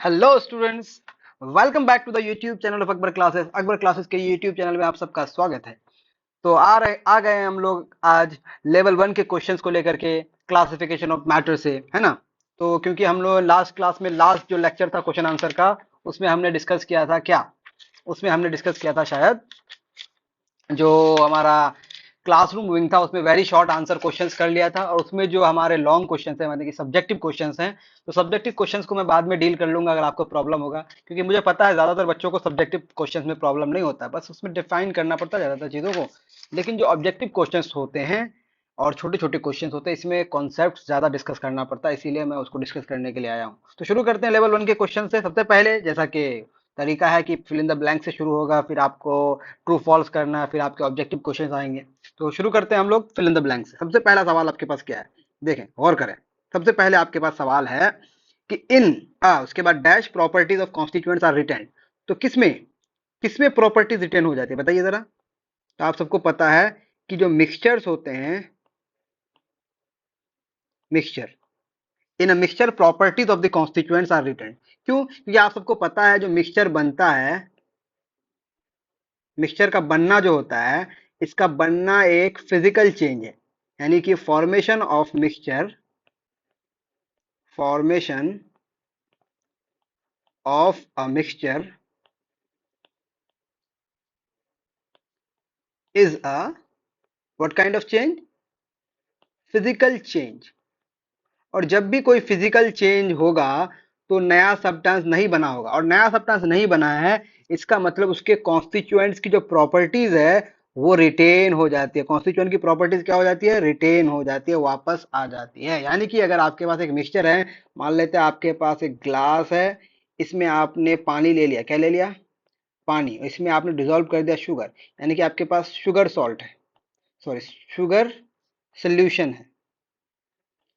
Hello students, welcome back to the YouTube channel of Akbar classes. Akbar classes के YouTube channel में आप सबका स्वागत है। तो आ गए हम लोग आज लेवल 1 के क्वेश्चंस को लेकर के क्लासिफिकेशन ऑफ मैटर से, है ना। तो क्योंकि हम लोग लास्ट क्लास में लास्ट जो लेक्चर था क्वेश्चन आंसर का, उसमें हमने डिस्कस किया था क्या, उसमें हमने डिस्कस किया था शायद जो हमारा क्लासरूम विंग था उसमें वेरी शॉर्ट आंसर क्वेश्चंस कर लिया था, और उसमें जो हमारे लॉन्ग क्वेश्चंस है मतलब कि सब्जेक्टिव क्वेश्चंस हैं, तो सब्जेक्टिव क्वेश्चंस को मैं बाद में डील कर लूंगा अगर आपको प्रॉब्लम होगा, क्योंकि मुझे पता है ज्यादातर बच्चों को सब्जेक्टिव क्वेश्चंस में प्रॉब्लम नहीं होता है, बस उसमें डिफाइन करना पड़ता है ज्यादातर चीजों को। लेकिन जो ऑब्जेक्टिव क्वेश्चंस होते हैं और छोटे छोटे क्वेश्चंस होते हैं, इसमें कॉन्सेप्ट ज्यादा डिस्कस करना पड़ता है, इसीलिए मैं उसको डिस्कस करने के लिए आया हूँ। तो शुरू करते हैं लेवल 1 के क्वेश्चन से। सबसे पहले जैसा कि तरीका है कि फिल इन द ब्लैंक से शुरू होगा, फिर आपको ट्रू फॉल्स करना है, फिर आपके ऑब्जेक्टिव क्वेश्चंस आएंगे। तो शुरू करते हैं हम लोग फिल इन द ब्लैंक से। सबसे पहला सवाल आपके पास क्या है, देखें गौर करें। सबसे पहले आपके पास सवाल है कि इन उसके बाद dash properties of constituents are retained. तो किसमें किसमें प्रॉपर्टीज रिटेन हो जाती है बताइए जरा। तो आप सबको पता है कि जो मिक्सचर्स होते हैं, mixture, in a mixture properties of the constituents are retained. क्यों? क्योंकि आप सबको पता है जो मिक्सचर बनता है, मिक्सचर का बनना जो होता है, इसका बनना एक फिजिकल चेंज है। यानी कि formation of mixture, formation of a mixture is a what kind of change? Physical change. और जब भी कोई फिजिकल चेंज होगा तो नया सब्सटेंस नहीं बना होगा, और नया सब्सटेंस नहीं बना है, इसका मतलब उसके कॉन्स्टिट्यूएंट्स की जो प्रॉपर्टीज है वो रिटेन हो जाती है। कॉन्स्टिट्यूएंट की प्रॉपर्टीज क्या हो जाती है? रिटेन हो जाती है, वापस आ जाती है। यानी कि अगर आपके पास एक मिक्सचर है, मान लेते हैं आपके पास एक ग्लास है, इसमें आपने पानी ले लिया, क्या ले लिया? पानी। इसमें आपने डिसॉल्व कर दिया शुगर, यानी कि आपके पास शुगर सॉल्ट है, सॉरी शुगर सोल्यूशन है।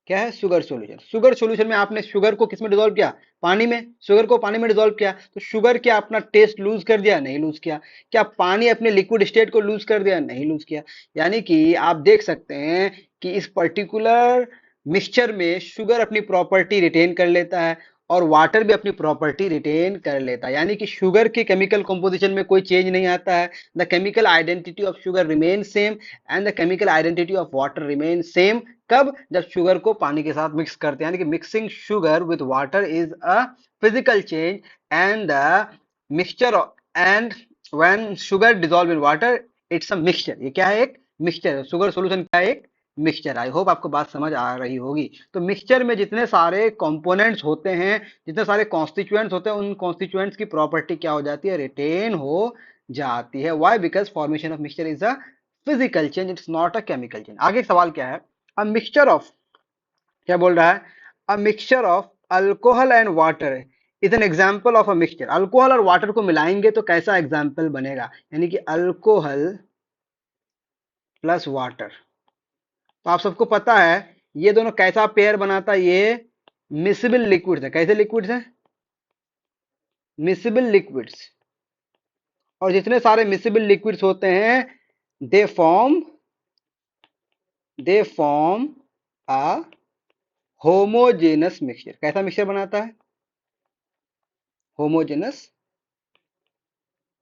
क्या है? Sugar solution. शुगर सॉल्यूशन में आपने शुगर को किस में डिसॉल्व किया? पानी में। शुगर को पानी में डिसॉल्व किया तो शुगर क्या अपना टेस्ट लूज कर दिया? नहीं लूज किया। क्या पानी अपने लिक्विड स्टेट को लूज कर दिया? नहीं लूज किया। यानी कि आप देख सकते हैं कि इस पर्टिकुलर मिक्सचर में शुगर अपनी प्रॉपर्टी रिटेन कर लेता है और वाटर भी अपनी प्रॉपर्टी रिटेन कर लेता है। यानी कि शुगर के केमिकल कंपोजिशन में कोई चेंज नहीं आता है। The chemical identity of sugar remain same and the chemical identity of water remain same. कब? जब शुगर को पानी के साथ मिक्स करते हैं। यानी कि mixing sugar with water is a physical change and the mixture, and when sugar dissolve in water it's a mixture. ये क्या है? एक मिक्सचर है। शुगर सॉल्यूशन क्या है? एक मिक्सचर। आई होप आपको बात समझ आ रही होगी। तो मिक्सचर में जितने सारे कंपोनेंट्स होते हैं, जितने सारे कॉन्स्टिट्यूएंट्स होते हैं, उन कॉन्स्टिट्यूएंट्स की प्रॉपर्टी क्या हो जाती है? रिटेन हो जाती है। Why? Because formation of mixture is a physical change, it's not a chemical change. आगे सवाल क्या है? अ मिक्सचर ऑफ, क्या बोल रहा है? A mixture of alcohol and water is an example of a mixture. Alcohol और वाटर को मिलाएंगे तो कैसा एग्जाम्पल बनेगा? यानी कि अल्कोहल प्लस वाटर। तो आप सबको पता है ये दोनों कैसा पेयर बनाता है? ये मिसिबल लिक्विड्स है। कैसे लिक्विड्स है? Miscible liquids. और जितने सारे मिसिबल लिक्विड्स होते हैं, they form they form a homogeneous mixture. कैसा मिक्सचर बनाता है? Homogeneous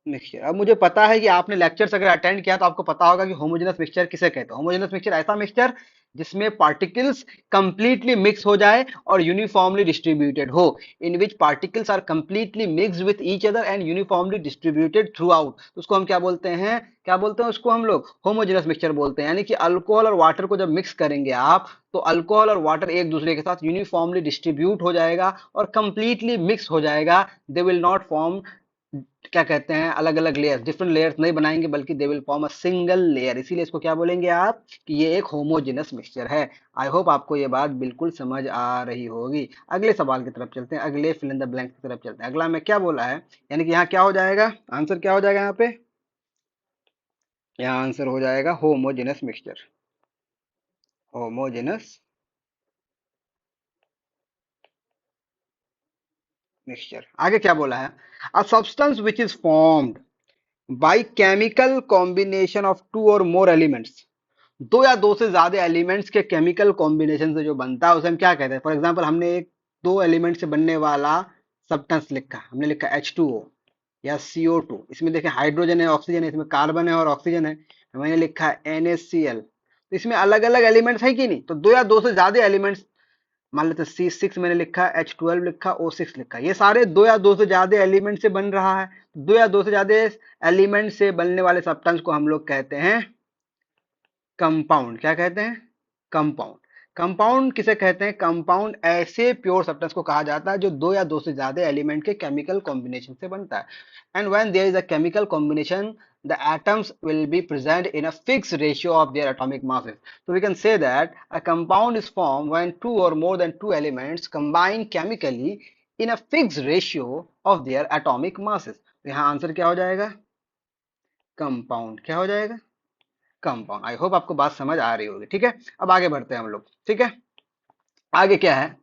mixture. अब मुझे पता है कि आपने लेक्चर्स अगर अटेंड किया तो आपको पता होगा कि होमोजेनस मिक्सचर किसे कहते हैं। होमोजेनस मिक्सचर ऐसा मिक्सचर जिसमें पार्टिकल्स कंप्लीटली मिक्स हो जाए और यूनिफॉर्मली डिस्ट्रीब्यूटेड हो, in which particles are completely mixed with each other and uniformly distributed throughout. उसको हम क्या बोलते हैं? क्या बोलते हैं उसको? हम लोग होमोजेनस मिक्सचर बोलते हैं। यानी कि अल्कोहल और वाटर को जब मिक्स करेंगे आप, तो अल्कोहल और वाटर एक दूसरे के साथ यूनिफॉर्मली डिस्ट्रीब्यूट हो जाएगा और कंप्लीटली मिक्स हो जाएगा। दे विल नॉट फॉर्म, क्या कहते हैं, अलग अलग लेयर्स, डिफरेंट लेयर्स नहीं बनाएंगे, बल्कि they will form a single layer. इसीलिए इसको क्या बोलेंगे आप? कि ये एक होमोजेनस मिक्सचर है। आई होप आपको ये बात बिल्कुल समझ आ रही होगी। अगले सवाल की तरफ चलते हैं, अगले फिल इन द ब्लैंक की तरफ चलते हैं। अगला में क्या बोला है? यानी कि यहाँ क्या हो जाएगा? आंसर क्या हो जाएगा यहाँ पे? यहाँ आंसर हो जाएगा होमोजेनस मिक्सचर। Homogeneous mixture. आगे क्या बोला है? A substance which is formed by chemical combination of two और मोर एलिमेंट्स। दो या दो से ज्यादा एलिमेंट्स के केमिकल कॉम्बिनेशन से जो बनता है उसे हम क्या कहते हैं? फॉर एग्जांपल हमने एक दो एलिमेंट से बनने वाला सब्सटेंस लिखा, हमने लिखा H2O या CO2, इसमें देखें हाइड्रोजन है, ऑक्सीजन है, इसमें कार्बन है और ऑक्सीजन है, मैंने लिखा NaCl। तो इसमें अलग अलग एलिमेंट्स है कि नहीं, तो दो या दो से ज्यादा एलिमेंट्स, मान लेते हैं C6 मैंने लिखा, H12 लिखा, O6 लिखा, ये सारे दो या दो से ज्यादा एलिमेंट से बन रहा है। दो या दो से ज्यादा एलिमेंट से बनने वाले सब्सटेंस को हम लोग कहते हैं कंपाउंड। क्या कहते हैं? कंपाउंड। कंपाउंड किसे कहते हैं? कंपाउंड ऐसे प्योर सब्सटेंस को कहा जाता है जो दो या दो से ज्यादा एलिमेंट के केमिकल कॉम्बिनेशन से बनता है। And when there is a chemical combination, the atoms will be present in a fixed ratio of their atomic masses. So we can say that a compound is formed when two or more than two elements combine chemically in a fixed ratio of their atomic masses. तो यहाँ answer क्या हो जाएगा? Compound. क्या हो जाएगा? Compound. I hope आपको बात समझ आ रही होगी। ठीक है, अब आगे बढ़ते हैं हम लोग। ठीक है, आगे क्या है?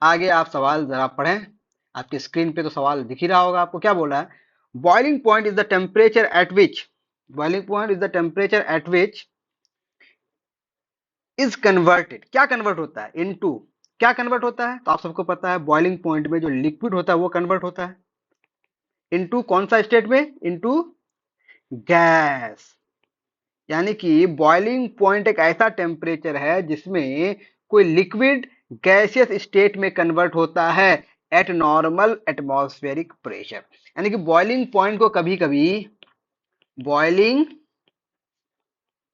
आगे आप सवाल जरा पढ़ें, आपकी स्क्रीन पे तो सवाल दिख ही रहा होगा आपको। क्या बोला है? Boiling point is the temperature at which, boiling point is the temperature at which is converted. क्या कन्वर्ट होता है? इनटू। क्या कन्वर्ट होता है? तो आप सबको पता है बॉइलिंग पॉइंट में जो लिक्विड होता है वो कन्वर्ट होता है इनटू कौन सा स्टेट में? Into gas. यानी कि बॉइलिंग पॉइंट एक ऐसा टेम्परेचर है जिसमें कोई लिक्विड गैसियस स्टेट में कन्वर्ट होता है एट नॉर्मल एटमॉस्फेरिक प्रेशर। यानी कि बॉइलिंग पॉइंट को कभी कभी, बॉइलिंग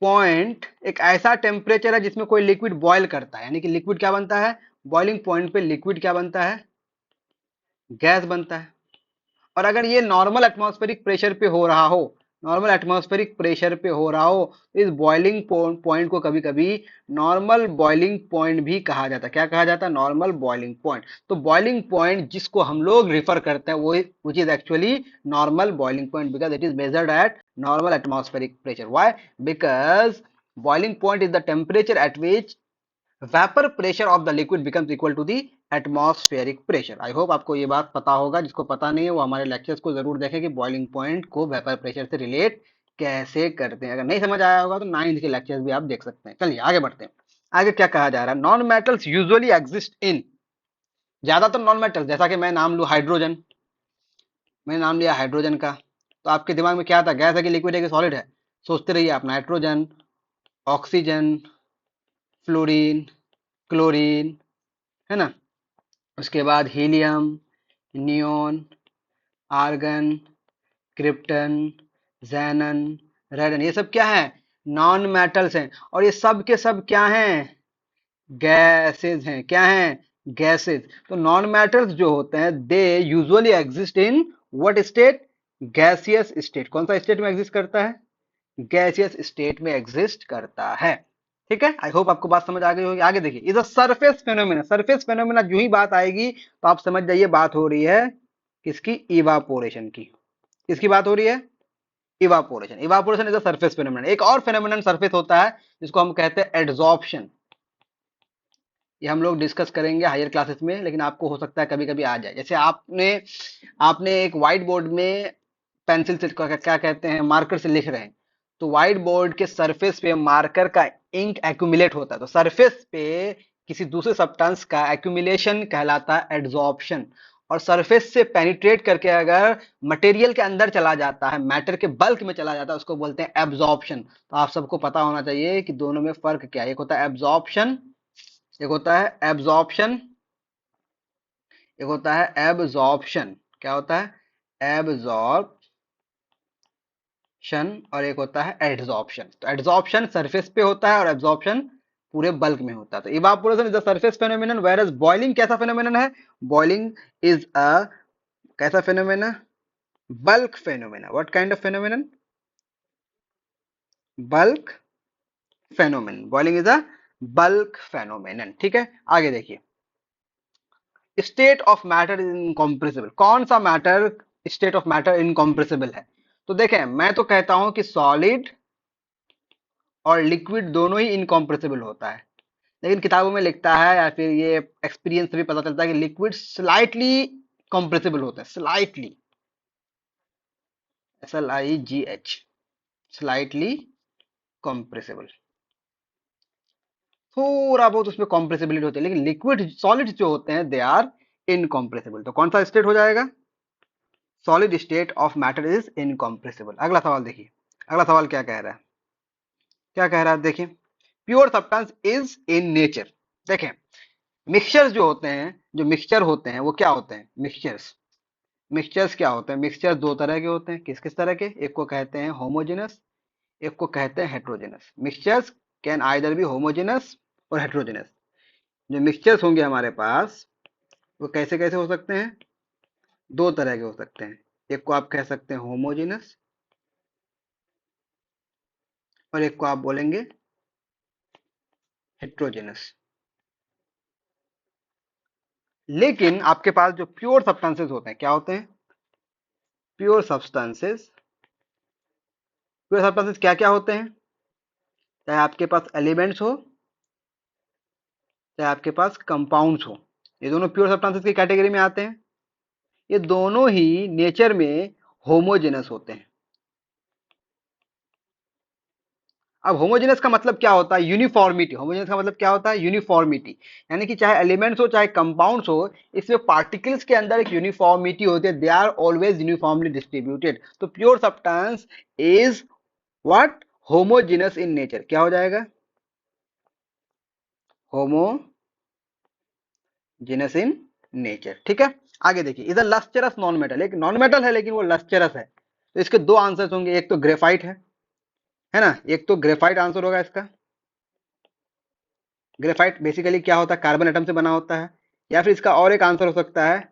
पॉइंट एक ऐसा टेम्परेचर है जिसमें कोई लिक्विड बॉयल करता है, यानी कि लिक्विड क्या बनता है? बॉइलिंग पॉइंट पे लिक्विड क्या बनता है? गैस बनता है। और अगर ये नॉर्मल एटमॉस्फेरिक प्रेशर पे हो रहा हो, नॉर्मल एटमॉस्फेरिक प्रेशर पे हो रहा हो, तो इस बॉइलिंग पॉइंट को कभी कभी नॉर्मल बॉइलिंग पॉइंट भी कहा जाता है। क्या कहा जाता है? Normal boiling point. तो बॉइलिंग पॉइंट जिसको हम लोग रिफर करते हैं वो which is actually normal boiling point, because it is measured eight normal atmospheric pressure. Why? Because boiling point is the temperature at which vapor pressure of the liquid becomes equal to the atmospheric pressure. I hope आपको ये बात पता होगा, जिसको पता नहीं है वो हमारे लेक्चर्स को जरूर देखें कि बॉइलिंग पॉइंट को वेपर प्रेशर से रिलेट कैसे करते हैं। अगर नहीं समझ आया होगा तो 9th के लेक्चर्स भी आप देख सकते हैं। चलिए आगे बढ़ते हैं। आगे क्या कहा जा रहा है? Non metals usually exist in, ज्यादातर नॉन मेटल्स, जैसा कि मैं नाम लूँ हाइड्रोजन, मैंने नाम लिया हाइड्रोजन का, तो आपके दिमाग में क्या आता है? गैस है कि लिक्विड है कि सॉलिड है? सोचते रहिए आप। नाइट्रोजन, ऑक्सीजन, फ्लोरीन, क्लोरीन, है ना, उसके बाद helium, neon, argon, krypton, xenon, radon, ये सब क्या है? नॉन मेटल्स हैं। और ये सब के सब क्या हैं? गैसेज हैं। क्या हैं? गैसेज। तो नॉन मेटल्स जो होते हैं they usually exist in what state? Gaseous state. कौन सा स्टेट में एग्जिस्ट करता है? गैसियस स्टेट में एग्जिस्ट करता है। ठीक है, आई होप आपको बात समझ आ गई होगी। आगे देखिए, is a surface phenomena. Surface phenomena जो ही बात आएगी तो आप समझ जाइए बात हो रही है किसकी? इवापोरेशन की। किसकी बात हो रही है? Evaporation. Evaporation is a surface phenomena. एक और फेनोमेनन सरफेस होता है जिसको हम कहते हैं एड्सॉर्प्शन। ये हम लोग डिस्कस करेंगे हायर क्लासेस में, लेकिन आपको हो सकता है कभी कभी आ जाए। जैसे आपने आपने एक व्हाइट बोर्ड में पेंसिल से क्या कहते हैं, मार्कर से लिख रहे हैं, तो व्हाइट बोर्ड के सरफेस पे मार्कर का इंक एक्यूमुलेट होता है, तो सरफेस पे किसी दूसरे सब्सटेंस का एक्यूमुलेशन कहलाता है एड्सॉर्प्शन। और सरफेस से पेनिट्रेट करके अगर मटेरियल के अंदर चला जाता है, मैटर के बल्क में चला जाता है, उसको बोलते हैं एब्जॉर्प्शन। तो आप सबको पता होना चाहिए कि दोनों में फर्क क्या है। एक होता है एब्जॉर्प्शन, एक होता है एब्जॉर्प्शन, एक होता है एब्जॉर्प्शन। क्या होता है? एब्जॉर्प्शन। और एक होता है एड्सॉर्प्शन। तो एड्सॉर्प्शन सरफेस पे होता है और एब्जॉर्प्शन पूरे बल्क में होता है। तो evaporation is the surface phenomenon, whereas boiling कैसा फेनोमेनन है? बॉइलिंग इज अ कैसा phenomena? Bulk phenomena. What kind of phenomenon? Bulk phenomenon. Boiling is a bulk phenomenon. ठीक है, आगे देखिए, state of matter is incompressible. कौन सा matter state of matter incompressible है? तो देखें, मैं तो कहता हूं कि सॉलिड और लिक्विड दोनों ही इनकॉम्प्रेसिबल होता है, लेकिन किताबों में लिखता है या फिर ये एक्सपीरियंस से भी पता चलता है कि लिक्विड स्लाइटली कॉम्प्रेसिबल होता है। स्लाइटली, SLIGH, स्लाइटली कॉम्प्रेसिबल, थोड़ा बहुत उसमें कॉम्प्रेसिबिलिटी होती है। लेकिन लिक्विड सॉलिड्स जो होते हैं दे आर इनकॉम्प्रेसिबल। तो कौन सा स्टेट हो जाएगा? Solid state of matter is incompressible. अगला सवाल देखिए, अगला सवाल क्या कह रहा है, क्या कह रहा है देखिए, pure substance is in nature. देखें, मिक्सचर्स जो होते हैं, जो मिक्सचर होते हैं वो क्या होते हैं? मिक्सचर्स, मिक्सचर्स क्या होते हैं? मिक्सचर्स दो तरह के होते हैं। किस किस तरह के? एक को कहते हैं होमोजेनस, एक को कहते हैं heterogeneous. Mixtures can either be homogeneous और हेट्रोजेनस। जो मिक्सचर्स होंगे हमारे पास वो कैसे कैसे हो सकते हैं? दो तरह के हो सकते हैं। एक को आप कह सकते हैं होमोजेनस और एक को आप बोलेंगे हेट्रोजेनस। लेकिन आपके पास जो प्योर सब्सटेंसेस होते हैं क्या होते हैं? प्योर सब्सटेंसेस, प्योर सब्सटेंसेस क्या क्या होते हैं? चाहे आपके पास एलिमेंट्स हो, चाहे आपके पास कंपाउंड्स हो, ये दोनों प्योर सब्सटेंसेस की कैटेगरी में आते हैं। ये दोनों ही नेचर में होमोजेनस होते हैं। अब होमोजेनस का मतलब क्या होता है? यूनिफॉर्मिटी। होमोजेनस का मतलब क्या होता है? यूनिफॉर्मिटी। यानी कि चाहे एलिमेंट्स हो चाहे कंपाउंड्स हो, इसमें पार्टिकल्स के अंदर एक यूनिफॉर्मिटी होती है। They are always uniformly distributed. तो pure substance is what? Homogeneous in nature. क्या हो जाएगा? Homogeneous in nature. ठीक है, आगे देखिए, इधर लस्चरस नॉन मेटल, एक नॉन मेटल है लेकिन वो लस्चरस है। तो इसके दो आंसर्स होंगे, एक तो ग्रेफाइट है ना, एक तो ग्रेफाइट आंसर होगा इसका। ग्रेफाइट बेसिकली क्या होता है? कार्बन एटम से बना होता है। या फिर इसका और एक आंसर हो सकता है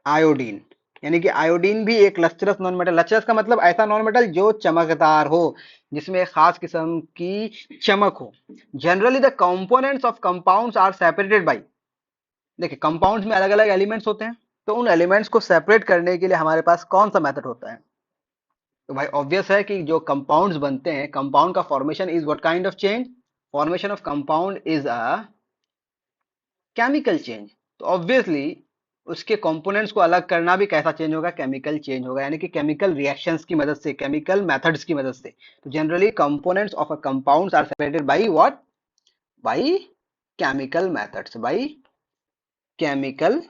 आयोडीन। यानी कि आयोडीन भी एक लस्टरस नॉन मेटल। लस्टरस का मतलब ऐसा नॉन मेटल जो चमकदार हो, जिसमें एक खास किस्म की चमक हो। Generally the components of compounds are separated by, देखिए कंपाउंड्स में अलग अलग एलिमेंट्स होते हैं, तो उन एलिमेंट्स को सेपरेट करने के लिए हमारे पास कौन सा मेथड होता है? तो भाई ऑब्वियस है कि जो कंपाउंड्स बनते हैं, कंपाउंड का formation is what kind of change? Formation of compound is a chemical change. तो ऑब्वियसली उसके कंपोनेंट्स को अलग करना भी कैसा चेंज होगा? केमिकल चेंज होगा, यानी कि केमिकल रिएक्शंस की मदद से, केमिकल मेथड्स की मदद से। तो generally components of a compounds are separated by what? By chemical methods, by chemical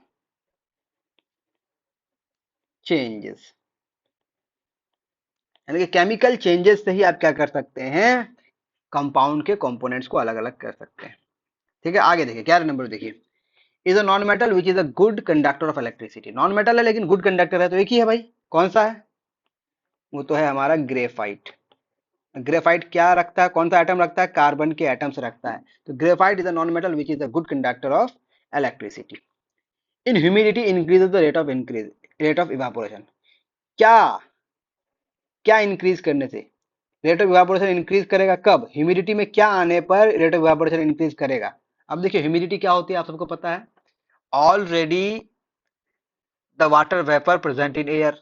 changes. यानी कि केमिकल चेंजेस से ही आप क्या कर सकते हैं? कंपाउंड के कंपोनेंट्स को अलग अलग कर सकते हैं। ठीक है, आगे देखिए, 11 नंबर देखिए, is a non metal which is a good conductor of electricity. Non metal है लेकिन गुड कंडक्टर है, तो एक ही है भाई। कौन सा है? वो तो है हमारा ग्रेफाइट। ग्रेफाइट क्या रखता है? कौन सा एटम रखता है? कार्बन के एटम्स रखता है। तो graphite is a non metal which is a good conductor of electricity. In humidity increases the rate of increase, rate of evaporation. क्या, क्या इंक्रीज करने से रेट ऑफ इवापोरेशन इंक्रीज करेगा? कब? ह्यूमिडिटी में क्या आने पर रेट ऑफ इवापोरेशन इंक्रीज करेगा? अब देखिए, ह्यूमिडिटी क्या होती है आप सबको पता है। Already the water vapour present in air.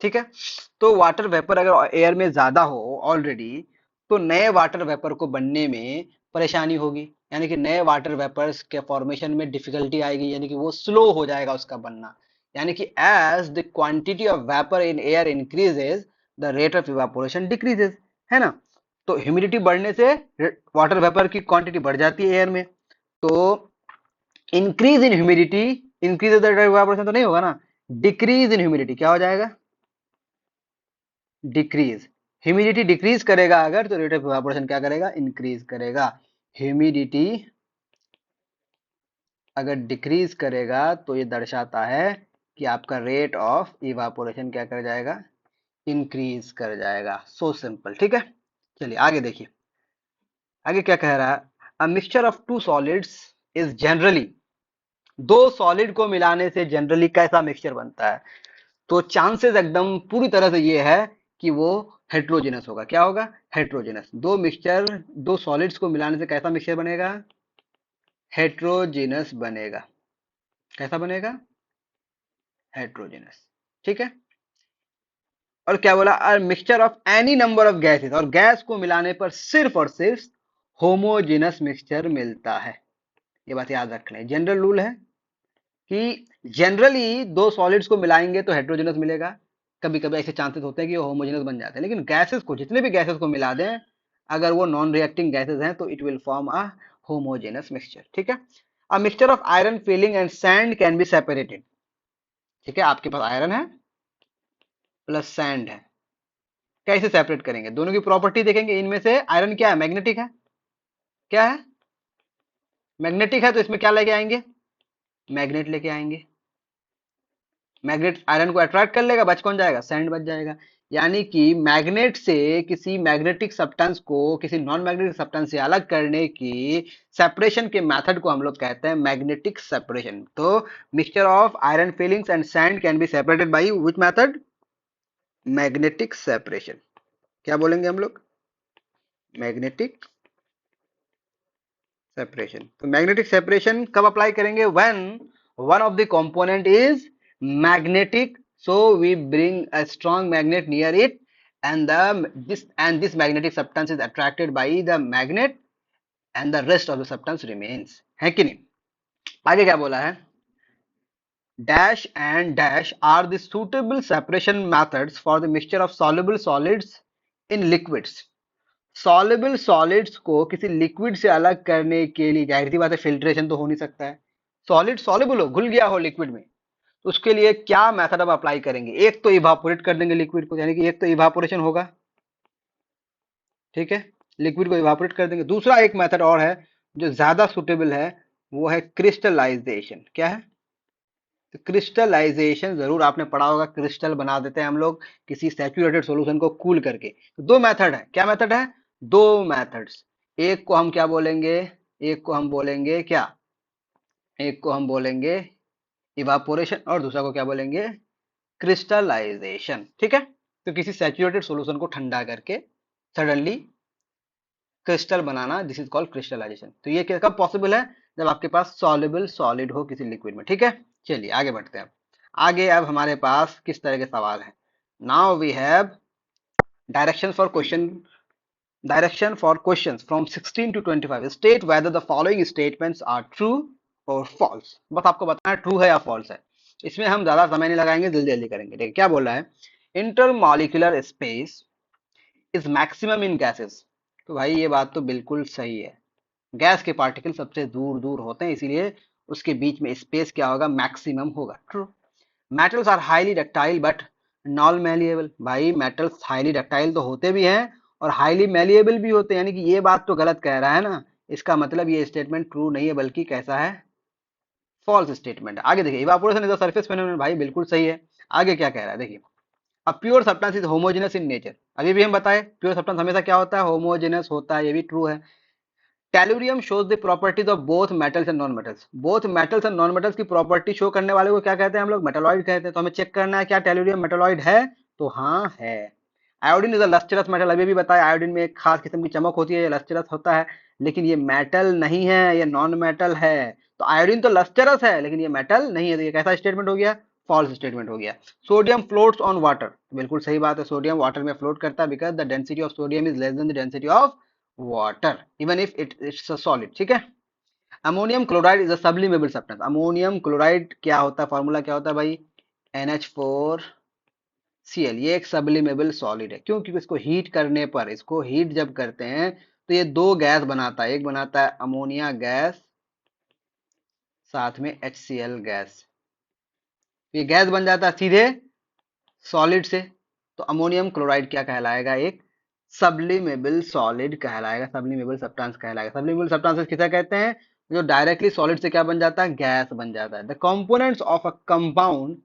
ठीक है, तो वाटर वेपर अगर एयर में ज्यादा हो ऑलरेडी, तो नए वाटर वेपर को बनने में परेशानी होगी, यानी कि नए वाटर वेपर्स के फॉर्मेशन में डिफिकल्टी आएगी, यानी कि वो स्लो हो जाएगा उसका बनना। यानी कि as the quantity of vapour in air increases, the rate of evaporation decreases, है ना। तो ह्यूमिडिटी बढ़ने से वाटर वेपर की क्वांटिटी बढ़ जाती है एयर में। तो increase in humidity, increase the rate of evaporation तो नहीं होगा ना, डिक्रीज इन ह्यूमिडिटी क्या हो जाएगा? डिक्रीज। ह्यूमिडिटी डिक्रीज करेगा अगर, तो रेट ऑफ इवापोरेशन क्या करेगा? इंक्रीज करेगा। ह्यूमिडिटी अगर डिक्रीज करेगा तो ये दर्शाता है कि आपका रेट ऑफ इवापोरेशन क्या कर जाएगा? इंक्रीज कर जाएगा। So simple. ठीक है, चलिए आगे देखिए, आगे क्या कह रहा है? A mixture of two solids is generally, दो सॉलिड को मिलाने से जनरली कैसा मिक्सचर बनता है? तो चांसेस एकदम पूरी तरह से ये है कि वो हेट्रोजेनस होगा। क्या होगा? हेट्रोजेनस। दो मिक्सचर, दो सॉलिड्स को मिलाने से कैसा मिक्सचर बनेगा? हेट्रोजेनस बनेगा। कैसा बनेगा? हेट्रोजेनस। ठीक है, और क्या बोला? अ mixture of any number of gases, और गैस को मिलाने पर सिर्फ और सिर्फ होमोजेनस मिक्सचर मिलता है। ये बात याद रखना है, जनरल रूल है कि जनरली दो सॉलिड्स को मिलाएंगे तो हेट्रोजेनस मिलेगा। कभी कभी ऐसे चांसेस होते हैं कि वो होमोजेनस बन जाते हैं, लेकिन गैसेस को, जितने भी गैसेस को मिला दें, अगर वो नॉन रिएक्टिंग गैसेस हैं तो it will form a homogeneous mixture. ठीक है, a mixture of iron filling and sand can be separated. ठीक है, आपके पास आयरन है प्लस सैंड है, कैसे सेपरेट करेंगे? दोनों की प्रॉपर्टी देखेंगे, इनमें से आयरन क्या है? मैग्नेटिक है। क्या है? मैग्नेटिक है, तो इसमें क्या लेके आएंगे? मैग्नेट लेके आएंगे। मैग्नेट आयरन को अट्रैक्ट कर लेगा, बच कौन जाएगा? सैंड बच जाएगा। यानी कि मैग्नेट से किसी मैग्नेटिक सब्सटेंस को किसी नॉन मैग्नेटिक सब्सटेंस से अलग करने की सेपरेशन के मेथड को हम लोग कहते हैं मैग्नेटिक सेपरेशन। तो mixture of iron filings and sand can be separated by which method? Magnetic separation. क्या बोलेंगे हम लोग? Magnetic separation. तो मैग्नेटिक सेपरेशन कब अप्लाई करेंगे? When one of the component is magnetic, so we bring a strong magnet near it, and this magnetic substance is attracted by the magnet, and the rest of the substance remains। है कि नहीं? आगे क्या बोला है? dash and dash are the suitable separation methods for the mixture of soluble solids in liquids। Soluble solids को किसी liquid से अलग करने के लिए जाहिर सी बात है फिल्ट्रेशन तो हो नहीं सकता है। सॉलिड सॉल्युबल हो, घुल गया हो लिक्विड में, तो उसके लिए क्या मेथड अब अप्लाई करेंगे? एक तो इवापोरेट कर देंगे लिक्विड को, यानी कि एक तो इवापोरेशन होगा, ठीक है, लिक्विड को इवापोरेट कर देंगे। दूसरा एक मेथड और है जो ज्यादा सुटेबल है, वो है क्रिस्टलाइजेशन। क्या है? तो क्रिस्टलाइजेशन जरूर आपने पढ़ा होगा, क्रिस्टल बना देते हैं हम लोग किसी सैचुरेटेड सॉल्यूशन को कूल करके। तो दो मेथड है। क्या मेथड है? दो मेथड्स। एक को हम क्या बोलेंगे? एक को हम बोलेंगे क्या? एक को हम बोलेंगे इवापोरेशन और दूसरा को क्या बोलेंगे? क्रिस्टलाइजेशन। ठीक है, तो किसी सैचुरेटेड सॉल्यूशन को ठंडा करके सडनली क्रिस्टल बनाना, दिस इज कॉल्ड क्रिस्टलाइजेशन। तो ये कब पॉसिबल है? जब आपके पास सॉल्युबल सॉलिड हो किसी लिक्विड में। ठीक है, चलिए आगे बढ़ते हैं। आगे अब हमारे पास किस तरह के सवाल हैं? Now we have direction for question, direction for questions from 16 to 25। State whether the following statements are true और फॉल्स। बस आपको बताना है ट्रू है या फॉल्स है। इसमें हम ज्यादा समय नहीं लगाएंगे, जल्दी जल्दी करेंगे। ठीक है, क्या बोल रहा है? Intermolecular space is maximum in gases. तो भाई ये बात तो बिल्कुल सही है, गैस के पार्टिकल सबसे दूर दूर होते हैं, इसीलिए उसके बीच में स्पेस क्या होगा? मैक्सिमम होगा। True. Metals are highly ductile but non malleable. भाई मेटल्स हाईली डक्टाइल तो होते भी हैं और हाईली मैलिएबल भी होते हैं, यानी कि ये बात तो गलत कह रहा है ना। इसका मतलब ये स्टेटमेंट ट्रू नहीं है, बल्कि कैसा है? फॉल्स स्टेटमेंट है। आगे देखिए, evaporation is the surface phenomenon. भाई बिल्कुल सही है। आगे क्या कह रहा है देखिए, a pure substance is homogeneous in nature. अभी भी हम बताए प्योर सब्सटेंस हमेशा क्या होता है? होमोजेनस होता है, ये भी ट्रू है। Tellurium shows the properties of both metals and non metals. Both metals and non metals की प्रॉपर्टी शो करने वाले को क्या कहते हैं हम लोग? मेटालॉइड कहते हैं। तो हमें चेक करना है क्या टेलुरियम मेटालॉइड है? तो हाँ है। Iodine is a lustrous metal. अभी भी बताया आयोडीन में एक खास किस्म की चमक होती है, ये लस्टरस होता है, लेकिन ये मेटल नहीं है, ये नॉन मेटल है। तो आयोडीन तो लस्टरस है लेकिन ये मेटल नहीं है, तो ये कैसा स्टेटमेंट हो गया? फॉल्स स्टेटमेंट हो गया। Sodium floats on water. बिल्कुल सही बात है, सोडियम वाटर में फ्लोट करता है because the density of sodium is less than the density of water even if it's a solid. ठीक है। Ammonium chloride is a sublimable substance. Ammonium chloride क्या होता है? फॉर्मूला क्या होता है भाई? NH4Cl। ये एक सब्लिमेबल सॉलिड है, क्योंकि इसको हीट करने पर, इसको हीट जब करते हैं तो ये दो गैस बनाता है। एक बनाता है अमोनिया गैस, साथ में HCl गैस। ये गैस बन जाता है सीधे सॉलिड से। तो अमोनियम क्लोराइड क्या कहलाएगा? एक सब्लिमेबल सॉलिड कहलाएगा, सब्लिमेबल सब्सटेंस कहलाएगा। सब्लिमेबल सब्सटेंसेस किसे कहते हैं? जो डायरेक्टली सॉलिड से क्या बन जाता है? गैस बन जाता है। The components of a compound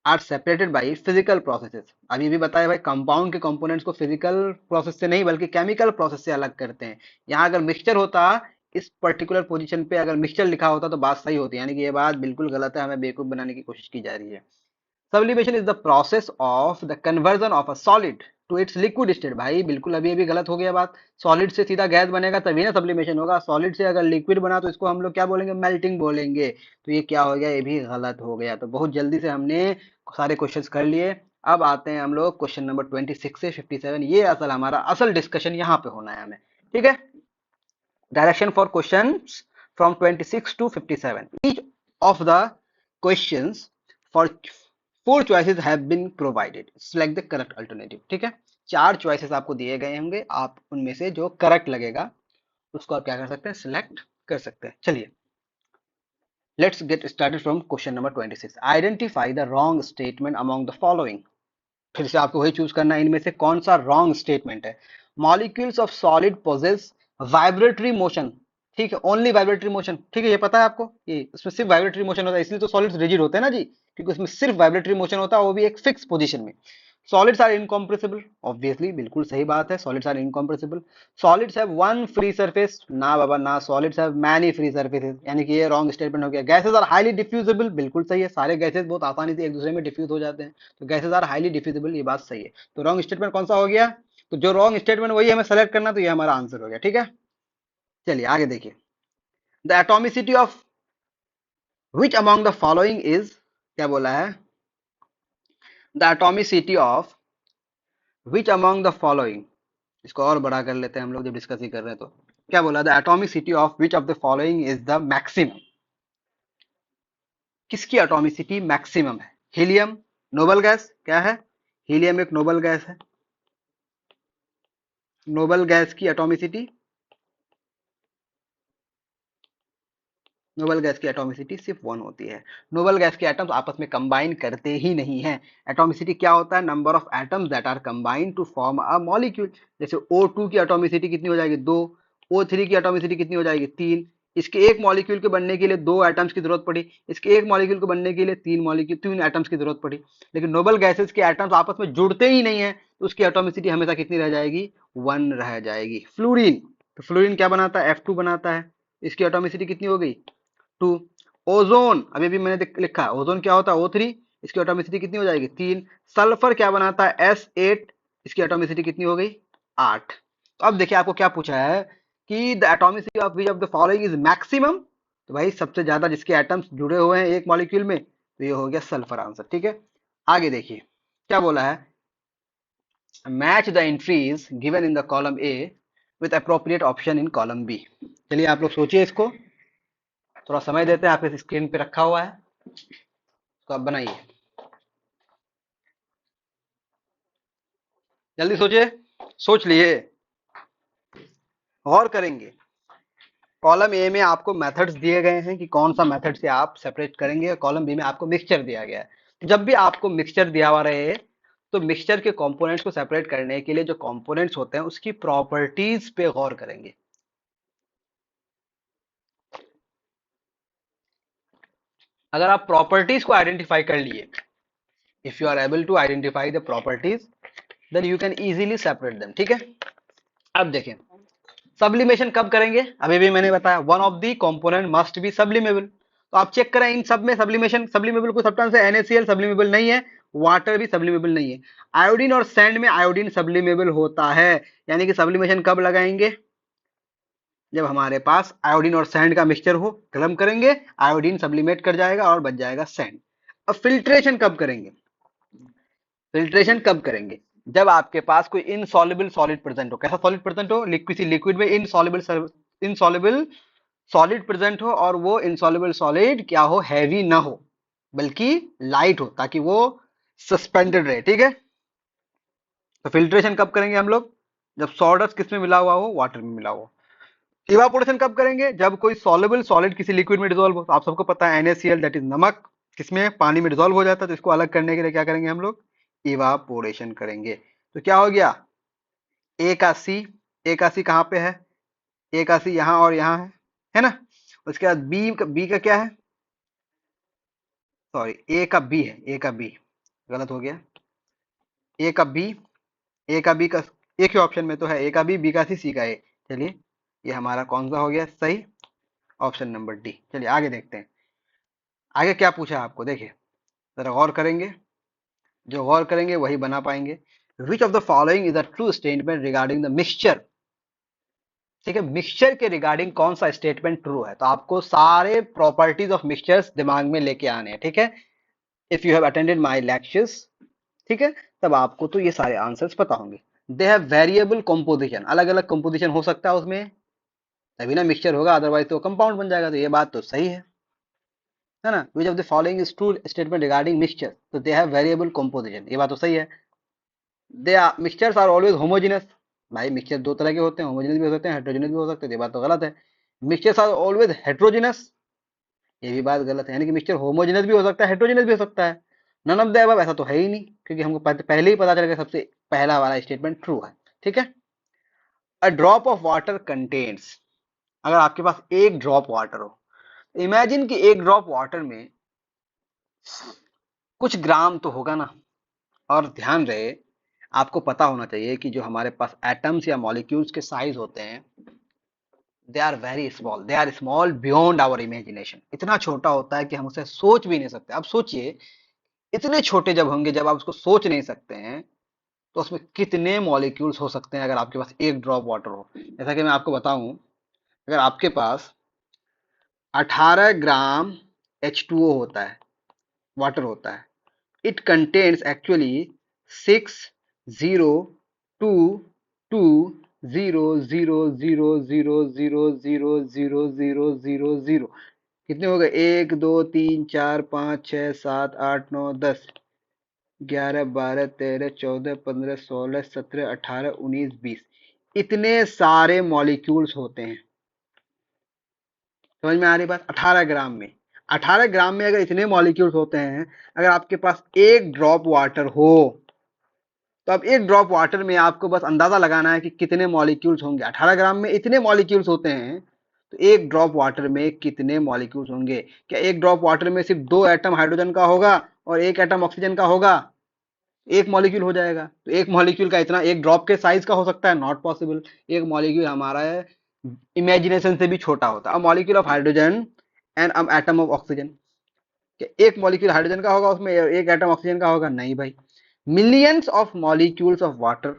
are separated by physical processes. अभी भी बताया भाई, कंपाउंड के कंपोनेंट्स को फिजिकल प्रोसेस से नहीं बल्कि केमिकल प्रोसेस से अलग करते हैं। यहाँ अगर मिक्सचर होता, इस पर्टिकुलर पोजीशन पे अगर मिक्सचर लिखा होता तो बात सही होती, यानी कि ये बात बिल्कुल गलत है, हमें बेवकूफ बनाने की कोशिश की जा रही है। Sublimation is the process of the conversion of a solid to its liquid state. भाई बिल्कुल अभी अभी गलत हो गया बात। सॉलिड से सीधा गैस बनेगा तभी ना सब्लिमेशन होगा। सॉलिड से अगर लिक्विड बना तो इसको हम लोग क्या बोलेंगे? मेल्टिंग बोलेंगे। तो ये क्या हो गया? ये भी गलत हो गया। तो बहुत जल्दी से हमने सारे क्वेश्चंस कर लिए। अब आते हैं हम लोग क्वेश्चन नंबर 26 से 57। ये असल हमारा असल डिस्कशन यहाँ पे होना है हमें। ठीक है, direction for questions from 26 to 57। each of the questions for four choices have been provided, select the correct alternative। ठीक है, चार चॉइसेस आपको दिए गए होंगे, आप उनमें से जो करेक्ट लगेगा उसको आप क्या कर सकते हैं? सिलेक्ट कर सकते हैं। चलिए let's get started from question number 26। Identify the wrong statement among the following. फिर से आपको वही चूज करना है, इनमें से कौन सा रॉन्ग स्टेटमेंट है। Molecules of solid possess vibratory motion. ठीक है, ओनली वाइब्रेटरी मोशन। ठीक है, ये पता है आपको, ये इसमें सिर्फ वाइब्रेटरी मोशन होता है, इसलिए तो सॉलिड्स रिजिड होते हैं ना जी, क्योंकि उसमें सिर्फ वाइब्रेटरी मोशन होता है, वो भी एक फिक्स पोजीशन में। सॉलिड्स आर इनकॉम्प्रेसिबल, ऑब्वियसली बिल्कुल सही बात है, solids are incompressible. Solids have one free surface, ना बाबा ना, solids have many free surfaces, यानी कि ये रॉन्ग स्टेटमेंट हो गया। गैसेस आर हाईली डिफ्यूजिबल, बिल्कुल सही है, सारे गैसेस बहुत आसानी से एक दूसरे में डिफ्यूज हो जाते हैं, तो गैसेस आर हाईली डिफ्यूजिबल, ये बात सही है। तो रॉन्ग स्टेटमेंट कौन सा हो गया, तो जो रॉन्ग स्टेटमेंट वही हमें सेलेक्ट करना, तो ये हमारा आंसर हो गया। ठीक है, चलिए आगे देखिए। The atomicity of which among the following is, क्या बोला है, the atomicity of which among the following, इसको और बड़ा कर लेते हैं हम लोग जब डिस्कस ही कर रहे हैं तो। क्या बोला, the atomicity of which of the following is the maximum. किसकी एटॉमिसिटी मैक्सिमम है। हीलियम, नोबल गैस क्या है, हीलियम एक नोबल गैस है, नोबल गैस की एटॉमिसिटी, नोबल गैस की एटॉमिसिटी सिर्फ 1 होती है। नोबल गैस के एटम्स आपस में कंबाइन करते ही नहीं है। एटॉमिसिटी क्या होता है, number of atoms that are combined to form a molecule. जैसे O2 की एटॉमिसिटी कितनी हो जाएगी, 2। O3 की एटॉमिसिटी कितनी हो जाएगी, 3। इसके एक मॉलिक्यूल के बनने के लिए 2 एटम्स की जरूरत पड़ी, इसके एक मॉलिक्यूल को बनने के लिए 3 एटम्स की जरूरत पड़ी। लेकिन नोबल गैसेस के एटम्स आपस में जुड़ते ही नहीं है, तो उसकी एटॉमिसिटी हमेशा कितनी रह जाएगी, 1 रह जाएगी। फ्लोरीन, तो फ्लोरीन क्या बनाता है, F2 बनाता है, इसकी एटॉमिसिटी कितनी हो गई, 2। ओजोन, अभी भी मैंने लिखा, ओजोन क्या होता है, O3, इसकी एटॉमिसिटी कितनी हो जाएगी, 3। सल्फर क्या बनाता है, S8, इसकी एटॉमिसिटी कितनी हो गई, 8। तो अब देखिए आपको क्या पूछा है कि the atomicity of which of the following is maximum, तो भाई सबसे ज्यादा जिसके एटम्स जुड़े हुए हैं एक मॉलिक्यूल में, तो ये हो गया सल्फर आंसर। ठीक है, आगे देखिए क्या बोला है, match the entries given in the column A with appropriate option in column B. चलिए आप लोग सोचिए इसको, थोड़ा समय देते हैं, आपके स्क्रीन पे रखा हुआ है, तो आप बनाइए, जल्दी सोचिए, सोच लिए, गौर करेंगे। कॉलम ए में आपको मेथड्स दिए गए हैं कि कौन सा मेथड से आप सेपरेट करेंगे, कॉलम बी में आपको मिक्सचर दिया गया है। तो जब भी आपको मिक्सचर दिया हुआ रहे, तो मिक्सचर के कंपोनेंट्स को सेपरेट करने के लिए जो कंपोनेंट्स होते हैं उसकी प्रॉपर्टीज पे गौर करेंगे। अगर आप प्रॉपर्टीज को आइडेंटिफाई कर लिए, if you are able to identify the properties, then you can easily separate them. ठीक है, अब देखें सब्लिमेशन कब करेंगे, अभी भी मैंने बताया one of the component must be sublimable. तो आप चेक करें इन सब में सब्लिमेशन, सब्लिमेबल कोई सब्सटेंस है, NaCl सब्लिमेबल नहीं है, वाटर भी सब्लिमेबल नहीं है। आयोडीन और सैंड में आयोडीन सब्लिमेबल होता है, यानी कि सब्लिमेशन कब लगाएंगे, जब हमारे पास आयोडीन और सैंड का मिक्सचर हो, गर्म करेंगे, आयोडीन सब्लिमेट कर जाएगा और बच जाएगा सैंड। अब फिल्ट्रेशन कब करेंगे, फिल्ट्रेशन कब करेंगे, जब आपके पास कोई इनसॉल्युबल सॉलिड प्रेजेंट हो। कैसा सॉलिड प्रेजेंट हो, लिक्विड लिक्विड में इनसॉल्युबल, इनसॉल्युबल सॉलिड प्रेजेंट हो, और वो इनसॉल्युबल सॉलिड क्या हो, हैवी ना हो, बल्कि लाइट हो, ताकि वो सस्पेंडेड रहे। ठीक है, तो फिल्ट्रेशन कब करेंगे हम लोग, जब सॉल्डर्स किस में मिला हुआ हो, वाटर में मिला हुआ। इवापोरेशन कब करेंगे, जब कोई सॉल्युबल सॉलिड किसी लिक्विड में डिसॉल्व हो। तो आप सबको पता है NaCl दैट इज नमक, किसमें, पानी में डिसॉल्व हो जाता है, तो इसको अलग करने के लिए क्या करेंगे हम लोग, इवापोरेशन करेंगे। तो क्या हो गया, ए का सी, ए का सी कहाँ पे है, ए का सी यहाँ और यहाँ है ना। उसके बाद बी का क्या है, सॉरी ए का बी है, ए का बी, गलत हो गया, ए का बी, ए का बी का एक ही ऑप्शन में तो है, ए का बी का सी का ए। चलिए ये हमारा कौन सा हो गया सही, ऑप्शन नंबर डी। चलिए आगे देखते हैं, आगे क्या पूछा है आपको, देखिए जरा गौर करेंगे, जो गौर करेंगे वही बना पाएंगे। Which of the following is a true statement regarding the mixture. ठीक है, मिक्सचर के रिगार्डिंग कौन सा स्टेटमेंट ट्रू है, तो आपको सारे प्रॉपर्टीज ऑफ मिक्सचर्स दिमाग में लेके आने हैं। ठीक है, if you have attended my lectures, ठीक है, तब आपको तो ये सारे आंसर्स पता होंगे। दे हैव वेरिएबल कंपोजिशन, अलग अलग कंपोजिशन हो सकता है उसमें, तभी ना मिक्सचर होगा, अदरवाइज तो कंपाउंड बन जाएगा। तो ये बात तो सही है ना। Which of the following is true statement regarding mixture, तो दे हैव वेरिएबल कंपोजिशन, ये बात तो सही है। They are mixtures are always homogenous, भाई मिक्सचर दो तरह के होते हैं, होमोजेनस भी हो सकते हैं, हेट्रोजेनस भी हो सकते हैं, ये बात तो गलत है। मिक्सचर्स आर ऑलवेज हेट्रोजेनस, ये भी बात गलत है, यानी कि मिक्सचर होमोजेनस भी हो सकता है, हेटेरोजेनस भी हो सकता है। नन ऑफ द अबव ऐसा तो है ही नहीं, क्योंकि हमको पहले ही पता चल गया सबसे पहला वाला स्टेटमेंट ट्रू है। ठीक है। A drop of water contains, अगर आपके पास एक ड्रॉप वाटर हो, इमेजिन कि एक ड्रॉप वाटर में कुछ ग्राम तो होगा ना। और ध्यान रहे, आपको पता होना चाहिए कि जो हमारे पास एटम्स या मॉलिक्यूल्स के साइज होते हैं, they are very small, they are small beyond our imagination. इतना छोटा होता है कि हम उसे सोच भी नहीं सकते। अब सोचिए, इतने छोटे जब होंगे, जब आप उसको सोच नहीं सकते हैं, तो उसमें कितने मॉलिक्यूल्स हो सकते हैं अगर आपके पास एक ड्रॉप वाटर हो। जैसा कि मैं आपको बताऊं, अगर आपके पास 18 ग्राम H2O होता है, वाटर होता है, it contains actually 6022000000000। कितने हो गए? 1 2 3 4 5 6 7 8 9 10 11 12 13 14 15 16 17 18 19 20। इतने सारे मॉलिक्यूल्स होते हैं। समझ में आ रही बात? 18 ग्राम में, 18 ग्राम में अगर इतने मॉलिक्यूल्स होते हैं, अगर आपके पास एक ड्रॉप वाटर हो, तो अब एक ड्रॉप वाटर में आपको बस अंदाजा लगाना है कि कितने मॉलिक्यूल्स होंगे। 18 ग्राम में इतने मॉलिक्यूल्स होते हैं, तो एक ड्रॉप वाटर में कितने मॉलिक्यूल्स होंगे? क्या एक ड्रॉप वाटर में सिर्फ 2 एटम हाइड्रोजन का होगा और 1 एटम ऑक्सीजन का होगा? एक मॉलिक्यूल हो जाएगा। तो एक मॉलिक्यूल का इतना एक ड्रॉप के साइज का हो सकता है? Not possible. एक मॉलिक्यूल हमारा इमेजिनेशन से भी छोटा होता है। Molecule of hydrogen and atom of oxygen, कि एक मॉलिक्यूल हाइड्रोजन का होगा, उसमें 1 एटम ऑक्सीजन का होगा? नहीं भाई। Millions of molecules of water,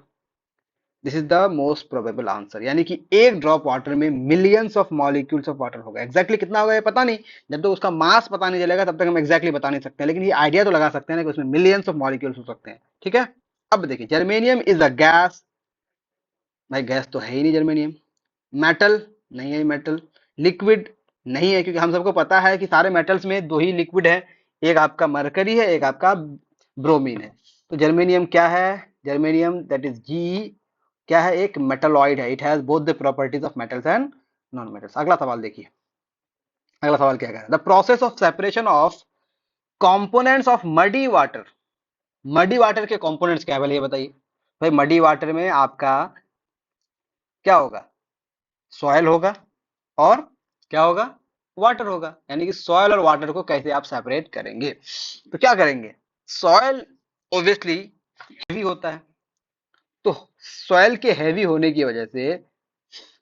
this is the most probable answer. यानी कि एक ड्रॉप वाटर में millions of molecules of water होगा। एग्जैक्टली कितना होगा ये पता नहीं, जब तक उसका मास पता नहीं चलेगा तब तक हम एग्जैक्टली बता नहीं सकते, लेकिन ये आइडिया तो लगा सकते हैं ना कि उसमें मिलियंस ऑफ मॉलिक्यूल्स हो सकते हैं। ठीक है। अब देखिए, जर्मेनियम इज अ गैस। भाई गैस तो है ही नहीं जर्मेनियम। मेटल नहीं है मेटल। लिक्विड नहीं है, क्योंकि हम सबको पता है कि सारे मेटल्स में दो ही लिक्विड है, एक आपका मरकरी है, एक आपका ब्रोमीन है। तो जर्मेनियम क्या है? जर्मेनियम दैट इज जी, क्या है? एक मेटलॉइड है। It has both the properties of metals and non metals. अगला सवाल देखिए, अगला सवाल क्या कह रहा है? The process of separation of components of muddy water. Muddy water के कंपोनेंट्स क्या है पहले ये बताइए। भाई मडी वाटर में आपका क्या होगा? सॉयल होगा, और क्या होगा? वाटर होगा। यानी कि सॉयल और वाटर को कैसे आप सेपरेट करेंगे? तो क्या करेंगे? सॉयल ऑब्वियसली हैवी होता है, तो सॉयल के हैवी होने की वजह से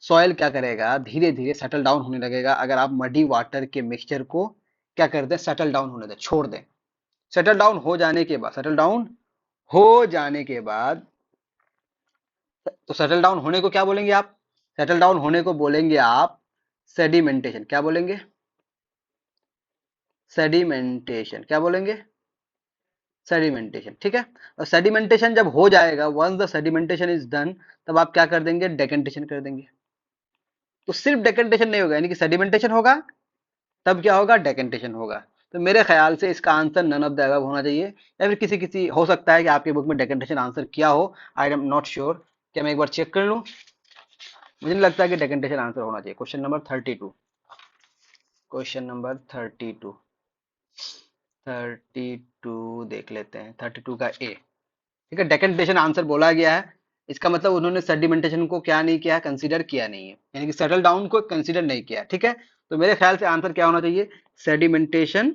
सॉयल क्या करेगा? धीरे धीरे सेटल डाउन होने लगेगा। अगर आप मडी वाटर के मिक्सचर को क्या कर दें? सेटल डाउन होने दें, छोड़ दें। सेटल डाउन हो जाने के बाद, सेटल डाउन हो जाने के बाद, तो सेटल डाउन होने को क्या बोलेंगे आप? सेटल डाउन होने को बोलेंगे आप सेडिमेंटेशन। क्या बोलेंगे? सेडिमेंटेशन। क्या बोलेंगे? सेडिमेंटेशन। ठीक है। और सेडिमेंटेशन जब हो जाएगा, once the sedimentation is done, तब आप क्या कर देंगे? डेकेंटेशन कर देंगे। तो सिर्फ डेकेंटेशन नहीं होगा, यानी कि सेडिमेंटेशन होगा, तब क्या होगा? डेकेंटेशन होगा। तो मेरे ख्याल से इसका answer none of the above होना चाहिए, या फिर किसी किसी हो सकता है कि आपके बुक में डेकेंटेशन आंसर किया हो। I am not sure. क्या मैं एक बार चेक कर लूं? मुझे नहीं लगता है कि डेकेंटेशन आंसर होना चाहिए। क्वेश्चन नंबर 32, क्वेश्चन नंबर 32, 32 देख लेते हैं। 32 का ए। ठीक है, डेकेंटेशन आंसर बोला गया है, इसका मतलब उन्होंने सेडिमेंटेशन को क्या नहीं किया? कंसीडर किया नहीं है, यानी कि सेटल डाउन को कंसीडर नहीं किया। ठीक है। तो मेरे ख्याल से आंसर क्या होना चाहिए? Sedimentation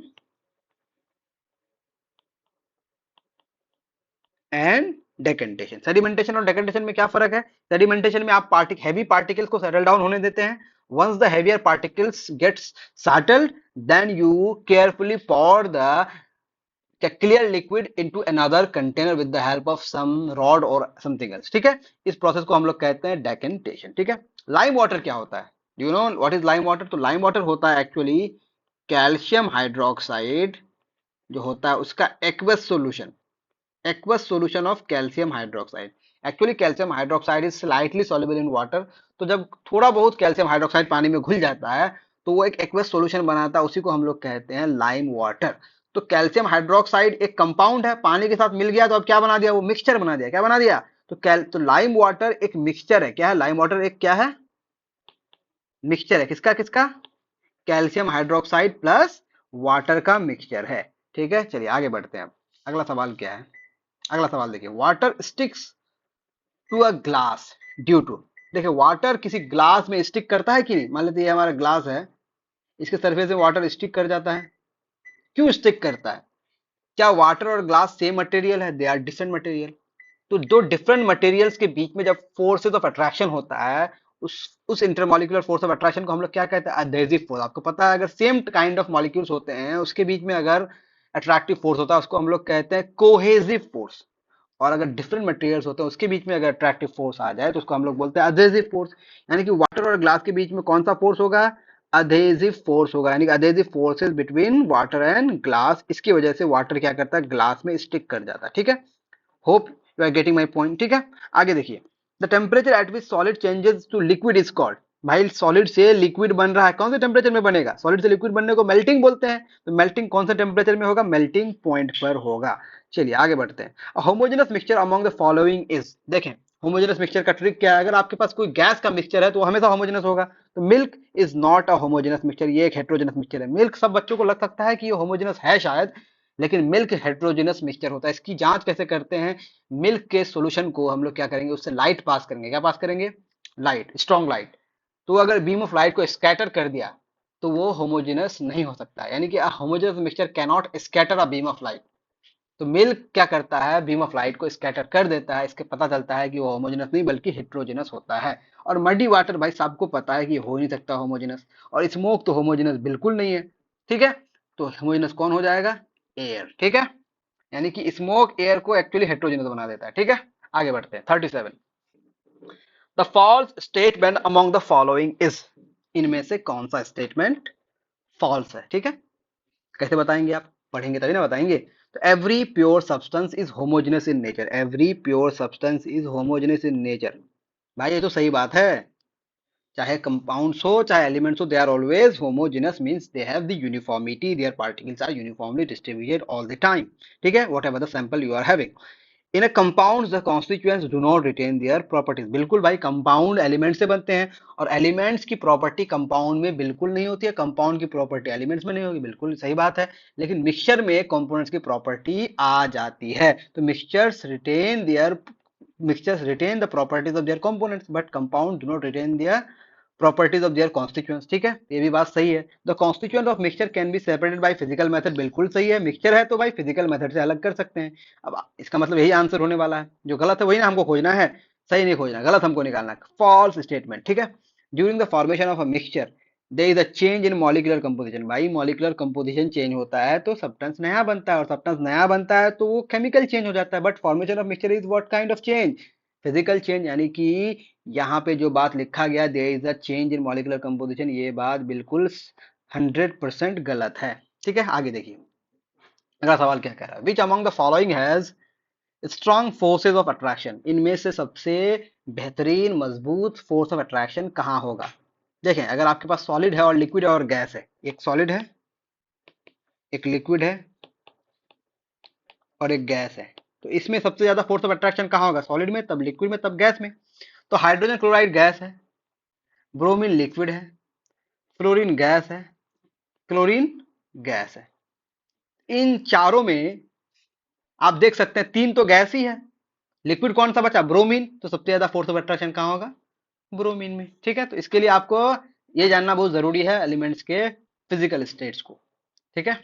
and डेकेंटेशन। सेडिमेंटेशन और डेकेंटेशन में क्या फर्क है? सेडिमेंटेशन में आप हैवी पार्टिकल्स को सेटल डाउन होने देते हैं। once the heavier particles gets settled, then you carefully pour the clear liquid into another container with the help of some rod or something else। ठीक है। इस प्रोसेस को हम लोग कहते हैं डेकेंटेशन। ठीक है। लाइम वाटर क्या होता है? Do you know what is lime water? तो लाइम वाटर होता है एक्चुअली कैल्शियम हाइड्रोक्साइड, जो होता है उसका aqueous solution, aqueous solution of calcium hydroxide। Actually calcium hydroxide is slightly soluble in water। तो जब थोड़ा बहुत कैल्शियम हाइड्रोक्साइड पानी में घुल जाता है, तो वो एक एक्वस सॉल्यूशन बनाता है, उसी को हम लोग कहते हैं लाइम वाटर। तो कैल्शियम हाइड्रोक्साइड एक कंपाउंड है, पानी के साथ मिल गया तो अब क्या बना दिया? वो मिक्सचर बना दिया। क्या बना दिया? तो लाइम वाटर एक मिक्सचर है। क्या है लाइम वाटर? एक क्या है? मिक्सचर है। किसका किसका? कैल्शियम हाइड्रोक्साइड प्लस वाटर का मिक्सचर है। ठीक है, चलिए आगे बढ़ते हैं। अब अगला सवाल क्या है? अगला सवाल देखिए, water sticks to a glass due to. देखिए वाटर किसी ग्लास में स्टिक करता है कि नहीं? मान लेते ये हमारा ग्लास है, इसके सरफेस में वाटर स्टिक कर जाता है। क्यों स्टिक करता है? क्या वाटर और ग्लास सेम मटेरियल है? They are different material. तो दो डिफरेंट मटेरियल्स के बीच में जब फोर्सेस ऑफ अट्रैक्शन होता है, उस इंटरमॉलिक्यूलर फोर्स ऑफ अट्रैक्शन को हम लोग क्या कहते हैं? Adhesive force. आपको पता है, अगर सेम काइंड ऑफ मॉलिक्यूल्स होते हैं उसके बीच में अगर अट्रैक्टिव फोर्स होता है उसको हम लोग कहते हैं कोहेसिव फोर्स। और अगर डिफरेंट मटेरियल्स होते हैं उसके बीच में अगर अट्रैक्टिव फोर्स आ जाए तो उसको हम लोग बोलते हैं अडहेसिव फोर्स। यानी कि वाटर और ग्लास के बीच में कौन सा फोर्स होगा? अडहेसिव फोर्स होगा। यानी कि adhesive forces between water and glass, इसकी वजह से वाटर क्या करता है? ग्लास में स्टिक कर जाता है। ठीक है, hope you are getting my point. ठीक है, आगे देखिए, the temperature at which solid changes to liquid is called. भाई सॉलिड से लिक्विड बन रहा है, कौन से टेम्परेचर में बनेगा? सॉलिड से लिक्विड बनने को मेल्टिंग बोलते हैं। तो मेल्टिंग कौन से टेम्परेचर में होगा? मेल्टिंग पॉइंट पर होगा। चलिए आगे बढ़ते हैं। Homogeneous mixture among the following is. देखें, होमोजेनस मिक्सचर का ट्रिक क्या है? अगर आपके पास कोई गैस का मिक्सचर है तो वो हमेशा होमोजेनस होगा। तो milk is not a homogeneous mixture, ये एक हेट्रोजेनस मिक्सचर है। मिल्क सब बच्चों को लग सकता है कि ये होमोजेनस है शायद, लेकिन मिल्क हेट्रोजेनस मिक्सचर होता है। इसकी जांच कैसे करते हैं? मिल्क के सॉल्यूशन को हम लोग क्या करेंगे? उससे लाइट पास करेंगे। क्या पास करेंगे? Light, strong light. तो अगर बीम ऑफ लाइट को स्कैटर कर दिया तो वो होमोजेनस नहीं हो सकता। यानी कि homogeneous mixture can not scatter a beam of light. तो मिल्क क्या करता है? बीम ऑफ लाइट को स्कैटर कर देता है। इसके पता चलता है कि वो होमोजेनस नहीं बल्कि हेट्रोजेनस होता है। और मडी वाटर भाई सबको पता है कि हो नहीं सकता होमोजेनस। और स्मोक तो होमोजेनस बिल्कुल नहीं है। ठीक है, तो होमोजेनस कौन हो जाएगा? एयर। ठीक है, यानी कि स्मोक एयर को एक्चुअली हेट्रोजेनस बना देता है। ठीक है, आगे बढ़ते हैं। 37, the false statement among the following is. इनमें से कौन सा स्टेटमेंट फॉल्स है? ठीक है, कैसे बताएंगे? आप पढ़ेंगे तभी ना बताएंगे। तो every pure substance is homogeneous in nature. Every pure substance is homogeneous in nature. भाई ये तो सही बात है। चाहे कंपाउंड्स हो चाहे एलिमेंट्स हो, they are always homogenous, means they have the uniformity, their particles are uniformly distributed all the time. ठीक है, whatever the sample you are having. In a compound the constituents do not retain their properties. बिल्कुल भाई, compound element से बनते हैं और elements की property compound में बिल्कुल नहीं होती है। कंपाउंड की प्रॉपर्टी एलिमेंट्स में नहीं होगी, बिल्कुल सही बात है। लेकिन मिक्सचर में कंपोनेंट्स की प्रॉपर्टी आ जाती है। तो mixtures retain the properties of their components but compound do not retain their properties of their constituents। ठीक है, ये भी बात सही है। The constituent of mixture can be separated by physical method. बिल्कुल सही है, मिक्सचर है तो भाई फिजिकल मेथड से अलग कर सकते हैं। अब इसका मतलब यही आंसर होने वाला है। जो गलत है वही ना हमको खोजना है, सही नहीं खोजना, गलत हमको निकालना है। False statement. ठीक है, during the formation of a mixture there is a change in molecular composition. भाई मॉलिक्यूलर कंपोजिशन चेंज होता है तो सब्सटेंस नया बनता है, और सब्सटेंस नया बनता है तो वो केमिकल चेंज हो जाता है। But formation of mixture is what kind of change? Physical change. यानी कि यहाँ पे जो बात लिखा गया there is a change in molecular composition, ये बात बिल्कुल 100% गलत है। ठीक है, आगे देखिए अगला सवाल क्या कह रहा है। Which among the following has strong forces of attraction. इनमें से सबसे बेहतरीन मजबूत फोर्स ऑफ अट्रैक्शन कहाँ होगा? देखें, अगर आपके पास सॉलिड है और लिक्विड है और गैस है, एक सॉलिड है एक लिक्विड है और एक गैस है, तो इसमें सबसे ज्यादा फोर्स ऑफ अट्रैक्शन कहाँ होगा? सॉलिड में, तब लिक्विड में, तब गैस में। तो हाइड्रोजन क्लोराइड गैस है, ब्रोमीन लिक्विड है, फ्लोरीन गैस है, क्लोरीन गैस है। इन चारों में आप देख सकते हैं तीन तो गैस ही है। लिक्विड कौन सा बचा? ब्रोमीन। तो सबसे ज्यादा फोर्स ऑफ अट्रैक्शन कहाँ होगा? ब्रोमीन में। ठीक है, तो इसके लिए आपको ये जानना बहुत जरूरी है एलिमेंट्स के फिजिकल स्टेट्स को। ठीक है,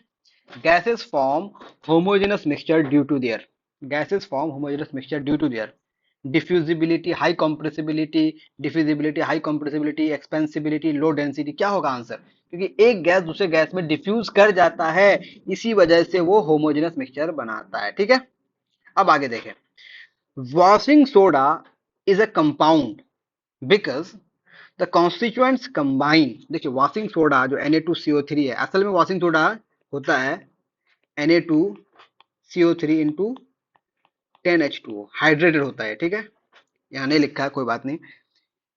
gases form homogeneous mixture due to their gases form homogeneous mixture due to their diffusibility, high compressibility, diffusibility, high compressibility, expansibility, low density। क्या होगा आंसर? क्योंकि एक गैस दूसरे गैस में डिफ्यूज कर जाता है, इसी वजह से वो होमोजेनस मिक्सचर बनाता है। ठीक है, अब आगे देखें। Washing soda is a compound because the constituents combine. देखिए वॉशिंग सोडा जो Na2CO3 है, असल में वॉशिंग सोडा होता है Na2CO3 इंटू 10H2O, हाइड्रेटेड होता है। ठीक है, यहाँ नहीं लिखा है, कोई बात नहीं।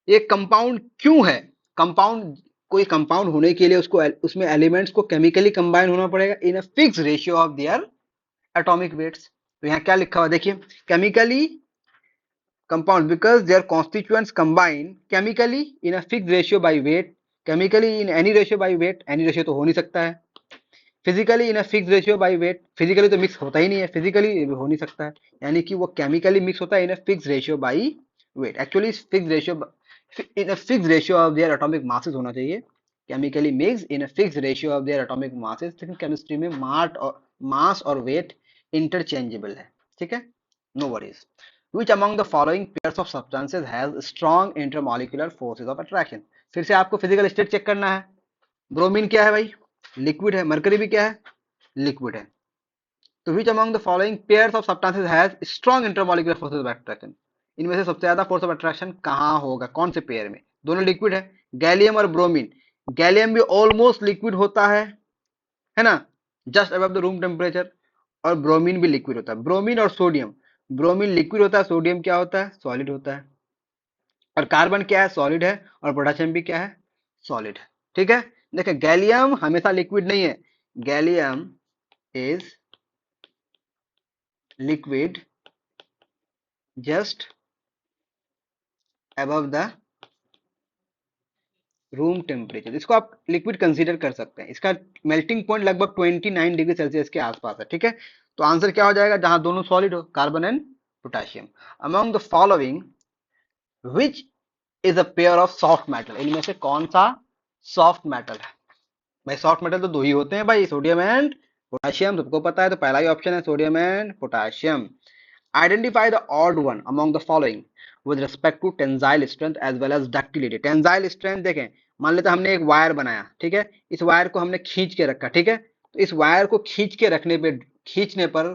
ये कंपाउंड क्यों है? कंपाउंड, कोई कंपाउंड होने के लिए उसको उसमें एलिमेंट्स को केमिकली कंबाइन होना पड़ेगा in a fix ratio of their atomic weights. तो यहाँ क्या लिखा हुआ देखिए, chemically compound because their constituents combine chemically in a fixed ratio by weight chemically in any ratio by wait, any ratio तो हो नहीं सकता है। Physically in a fix ratio by wait, physically तो मिक्स होता ही नहीं है, फिजिकली हो नहीं सकता है, यानी कि वो केमिकली मिक्स होता है in a fix ratio by weight. Actually fix ratio in a fix ratio of their atomic masses होना चाहिए, chemically mix in a fix ratio of their atomic masses. लेकिन केमिस्ट्री में मास और weight interchangeable है, ठीक है, no worries. Which among the following pairs of substances has strong intermolecular forces of attraction? फिर से आपको फिजिकल स्टेट चेक करना है। ब्रोमीन क्या है भाई? लिक्विड है। मरकरी भी क्या है? लिक्विड है। तो which among the following pairs of substances has strong intermolecular forces of attraction? इनमें से सबसे ज्यादा फोर्स ऑफ अट्रैक्शन कहाँ होगा, कौन से पेयर में? दोनों लिक्विड है, गैलियम और ब्रोमीन। गैलियम भी ऑलमोस्ट लिक्विड होता है ना, just above the room temperature. और ब्रोमीन भी लिक्विड होता है। ब्रोमीन और सोडियम, ब्रोमीन लिक्विड होता है, सोडियम क्या होता है? सॉलिड होता है। और कार्बन क्या है? सॉलिड है। और पोटेशियम भी क्या है? सॉलिड है। ठीक है, देखिए गैलियम हमेशा लिक्विड नहीं है, gallium is liquid just above the room temperature. इसको आप लिक्विड कंसीडर कर सकते हैं। इसका मेल्टिंग पॉइंट लगभग 29 डिग्री सेल्सियस के आसपास है, ठीक है। तो आंसर क्या हो जाएगा? जहां दोनों सॉलिड हो, carbon and potassium. Among the following which is a pair of soft metal? इनमें से कौन सा सॉफ्ट मेटल है? भाई सॉफ्ट मेटल तो दो ही होते हैं भाई, सोडियम एंड पोटेशियम, सबको पता है। तो पहला ही ऑप्शन है sodium and potassium. Identify the odd one among the following with respect to tensile strength as well as ductility. Tensile strength देखें, मान लेते हमने एक वायर बनाया, ठीक है, इस वायर को हमने खींच के रखा, ठीक है, तो इस वायर को खींच के रखने पे, खींचने पर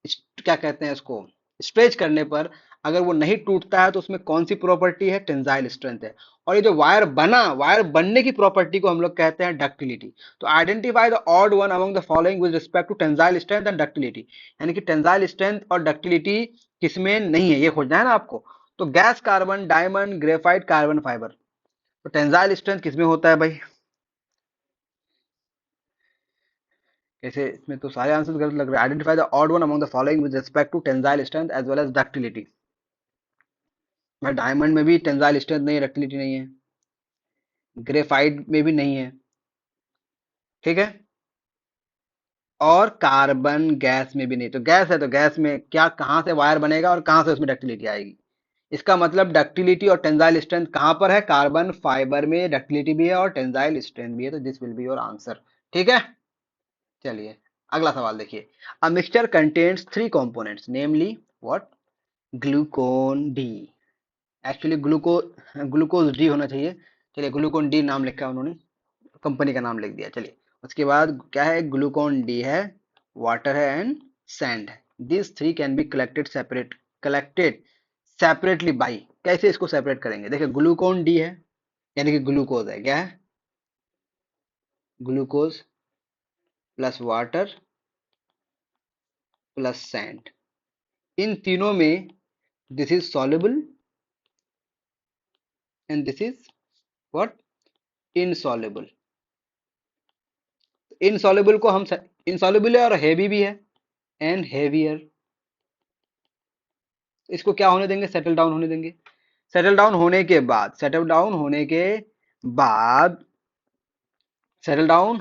क्या कहते हैं इसको, स्ट्रेच करने पर अगर वो नहीं टूटता है तो उसमें कौन सी प्रॉपर्टी है? टेंसाइल स्ट्रेंथ है। और ये जो वायर बना, वायर बनने की प्रॉपर्टी को हम लोग कहते हैं डक्टिलिटी। तो identify the odd one among the following with respect to tensile strength and ductility, यानी कि टेंसाइल स्ट्रेंथ और डक्टिलिटी किसमें नहीं है, ये खोजना है ना आपको। तो gas carbon, diamond, graphite, carbon fibre. तो टेंसाइल स्ट्रेंथ किसमें होता है भाई? कैसे, इसमें तो सारे आंसर गलत लग रहे हैं। Identify the odd one among the following with respect to tensile strength as well as ductility. भाई डायमंड में भी टेंसाइल स्ट्रेंथ नहीं है, डक्टिलिटी नहीं है। ग्रेफाइट में भी नहीं है, ठीक है। और कार्बन गैस में भी नहीं। तो गैस है तो गैस में क्या, कहां से वायर बनेगा और कहां से उसमें डक्टिलिटी आएगी? इसका मतलब डक्टिलिटी और टेंसाइल स्ट्रेंथ कहां पर है? कार्बन फाइबर में डक्टिलिटी भी है और टेंसाइल स्ट्रेंथ भी है। तो this will be your answer, ठीक है। चलिए अगला सवाल देखिए। A mixture contains three components namely what? Glucon D. Actually glucose D होना चाहिए। चलिए ग्लूकोन डी नाम लिखा है उन्होंने, कंपनी का नाम लिख दिया। चलिए उसके बाद क्या है? ग्लूकोन डी है, वाटर है एंड सैंड है। This three can be collected separately by. कैसे इसको सेपरेट करेंगे? देखिए ग्लूकोन डी है, यानी कि ग्लूकोज है, क्या है? Glucose plus water plus sand. इन तीनों में this is soluble and this is what? Insoluble. Insoluble को हम, इनसॉल्युबल है और हैवी भी है एंड हैवियर। इसको क्या होने देंगे? सेटल डाउन होने देंगे। सेटल डाउन होने के बाद, सेटल डाउन होने के बाद, सेटल डाउन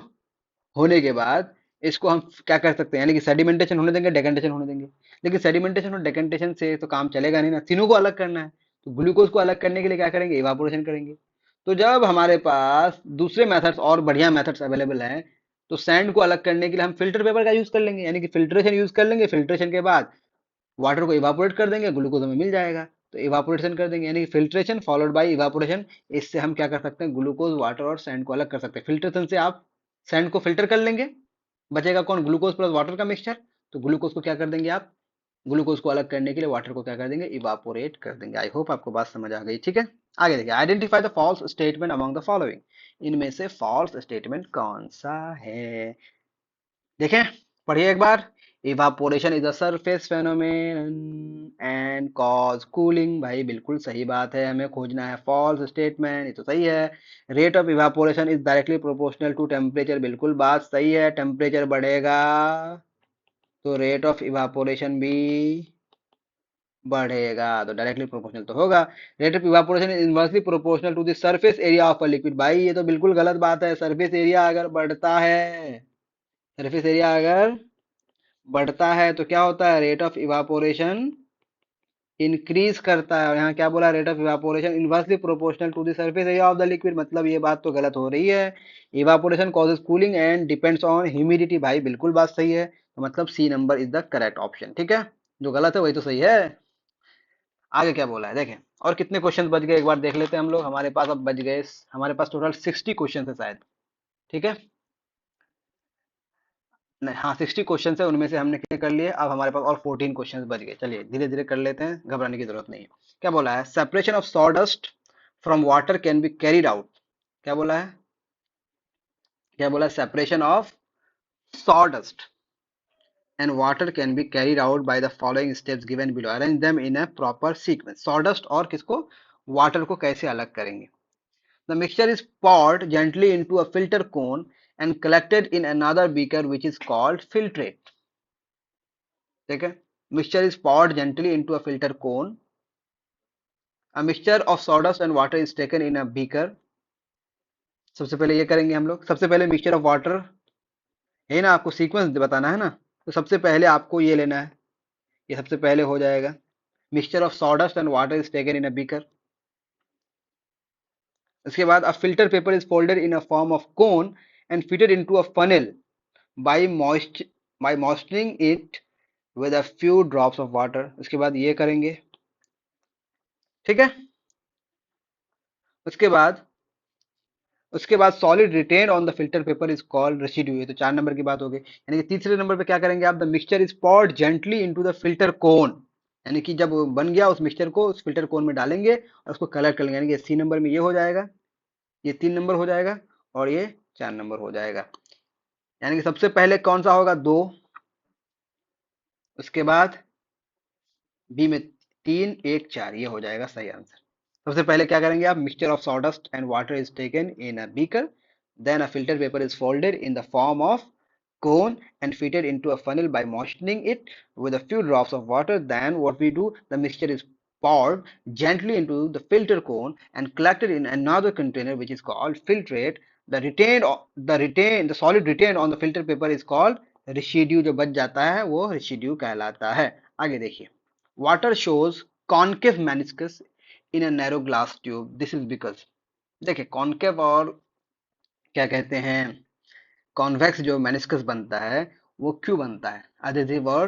होने के बाद इसको हम क्या कर सकते हैं? यानी कि सेडिमेंटेशन होने देंगे, डेकेंटेशन होने देंगे। लेकिन सेडिमेंटेशन और डेकेंटेशन से तो काम चलेगा नहीं ना, तीनों को अलग करना है। तो ग्लूकोज को अलग करने के लिए क्या करेंगे? इवापोरेशन करेंगे। तो जब हमारे पास दूसरे मेथड्स और बढ़िया मेथड्स अवेलेबल हैं, तो सैंड को अलग करने के लिए हम फिल्टर पेपर का यूज कर लेंगे, यानी कि फिल्ट्रेशन यूज कर लेंगे। फिल्ट्रेशन के बाद वाटर को इवापोरेट कर देंगे, ग्लूकोज हमें मिल जाएगा। तो इवापोरेशन कर देंगे, यानी कि फिल्ट्रेशन फॉलोड बाय इवापोरेशन। इससे हम क्या कर सकते हैं? ग्लूकोज, वाटर और सैंड को अलग कर सकते हैं। फिल्ट्रेशन से आप सैंड को फिल्टर कर लेंगे, बचेगा कौन? ग्लूकोज प्लस वाटर का मिक्सचर। तो ग्लूकोज को क्या कर देंगे आप? ग्लूकोज को अलग करने के लिए वाटर को क्या कर देंगे? इवापोरेट कर देंगे। आई होप आपको बात समझ आ गई, ठीक है। आगे देखिए, identify the false statement among the following. इनमें से फॉल्स स्टेटमेंट कौन सा है? देखें, पढ़िए एक बार। Evaporation is a surface phenomenon and cause cooling. भाई बिल्कुल सही बात है, हमें खोजना है फॉल्स स्टेटमेंट, ये तो सही है। Rate of evaporation is directly proportional to temperature, बिल्कुल बात सही है। टेम्परेचर बढ़ेगा तो रेट ऑफ इवापोरेशन भी बढ़ेगा, तो डायरेक्टली प्रोपोर्शनल तो होगा। Rate of evaporation is inversely proportional to the surface area of a liquid. भाई ये तो बिल्कुल गलत बात है। सरफेस एरिया अगर बढ़ता है, सरफेस एरिया अगर बढ़ता है तो क्या होता है, रेट ऑफ इवापोरेशन इंक्रीज करता है। और यहाँ क्या बोला, rate of evaporation inversely proportional to the surface area of the liquid, मतलब ये बात तो गलत हो रही है। Evaporation causes cooling and depends on humidity. भाई बिल्कुल बात सही है, तो मतलब C number is the correct option. ठीक है, जो गलत है वही तो सही है। आगे क्या बोला है देखें, और कितने क्वेश्चन बच गए एक बार देख लेते हैं हम लोग। हमारे पास अब बच गए, हमारे पास टोटल 60 क्वेश्चन है शायद। ठीक है, नहीं हाँ 60 क्वेश्चन है, उनमें से हमने क्लियर कर लिए। अब हमारे पास और 14 क्वेश्चन बच गए। चलिए धीरे धीरे कर लेते हैं, घबराने की जरूरत नहीं है। क्या बोला है, separation of sawdust from water can be carried out. क्या बोला है, क्या बोला, separation of sawdust and water can be carried out by the following steps given below. Arrange them in a proper sequence. Sawdust और किसको, water को कैसे अलग करेंगे। The mixture is poured gently into a filter cone and collected in another beaker which is called filtrate. ठीक है, mixture is poured gently into a filter cone. A mixture of sawdust and water is taken in a beaker. सबसे पहले ये करेंगे हम लोग, सबसे पहले मिक्सचर ऑफ वाटर है ना, आपको सीक्वेंस बताना है ना, तो सबसे पहले आपको ये लेना है, ये सबसे पहले हो जाएगा। Mixture of sawdust and water is taken in a beaker. उसके बाद a filter paper is folded in a form of cone and fitted into a funnel by moist by moistening it with a few drops of water. उसके बाद ये करेंगे। ठीक है, उसके बाद solid retain on the filter paper is called residue. ये तो 4 नंबर की बात हो गई। यानी कि तीसरे नंबर पे क्या करेंगे आप, the mixture is poured gently into the filter cone. यानी कि जब बन गया उस मिक्सचर को उस फिल्टर कोन में डालेंगे और उसको कलर कर लेंगे। यानी कि सी नंबर में ये हो जाएगा, ये 3 नंबर हो जाएगा और ये 4 नंबर हो जाएगा। यानी कि सबसे पहले कौन सा होगा, 2, उसके बाद बी में 3, 1, 4, ये हो जाएगा सही आंसर। सबसे पहले क्या करेंगे आप, mixture of sawdust and water is taken in a beaker, then a filter paper is folded in the form of cone and fitted into a funnel by moistening it with a few drops of water. Then what we do, the mixture is poured gently into the filter cone and collected in another container which is called filtrate. The solid retained on the filter paper is called residue। जो बच जाता है वो residue कहलाता है। आगे देखिए, water shows concave meniscus in a narrow glass tube. This is because, देखिए कॉन्केव और क्या कहते हैं कॉन्वेक्स जो मेनिस्कस बनता है वो क्यों बनता है, एडहेसिव और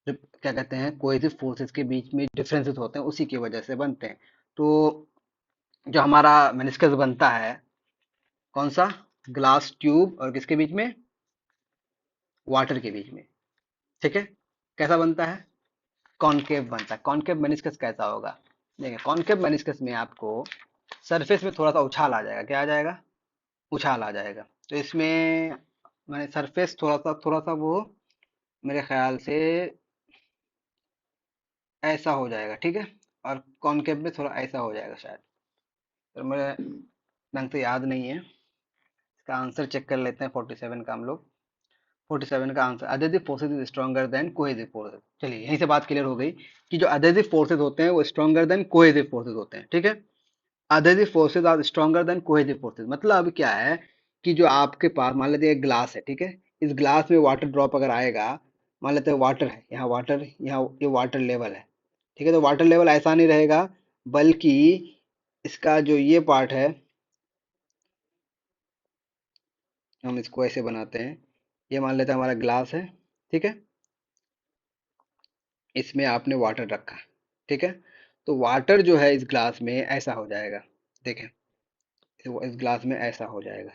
क्या कहते हैं कोहेसिव फोर्सेस के बीच में डिफरेंसेस होते हैं, उसी की वजह से बनते हैं। तो जो हमारा मेनिस्कस बनता है, कौन सा, ग्लास ट्यूब और किसके बीच में, वाटर के बीच में। ठीक है, कैसा बनता है, कॉनकेव बनता है। कॉनकेव मेनिस्कस कैसा होगा, देखिए कॉनकेव मेनिस्कस में आपको सरफेस में थोड़ा सा उछाल आ जाएगा। क्या आ जाएगा, उछाल आ जाएगा। तो इसमें मैंने सरफेस थोड़ा सा वो मेरे ख्याल से ऐसा हो जाएगा। ठीक है, और कॉनकेव में थोड़ा ऐसा हो जाएगा शायद, तो मुझे ढंग से याद नहीं है। इसका आंसर चेक कर लेते हैं 47 का हम लोग। 47 का answer, adhesive forces is stronger than cohesive forces. चलिए यहीं से बात क्लियर हो गई कि जो अडेसिव फोर्सेज होते हैं वो स्ट्रॉन्गर देन कोहेसिव फोर्सेज होते हैं। ठीक है, adhesive forces are stronger than cohesive forces. मतलब क्या है कि जो आपके पास मान लेते हैं ग्लास है, ठीक है, इस ग्लास में वाटर ड्रॉप अगर आएगा, मान लेते हैं वाटर है, यहाँ वाटर, यहाँ ये वाटर लेवल है। ठीक है, तो वाटर लेवल ऐसा नहीं रहेगा, बल्कि इसका जो ये पार्ट है, हम इसको ऐसे बनाते हैं, ये मान लेते हैं हमारा ग्लास है। ठीक है, इसमें आपने वाटर रखा। ठीक है, तो वाटर जो है इस ग्लास में ऐसा हो जाएगा। देखें, इस ग्लास में ऐसा हो जाएगा,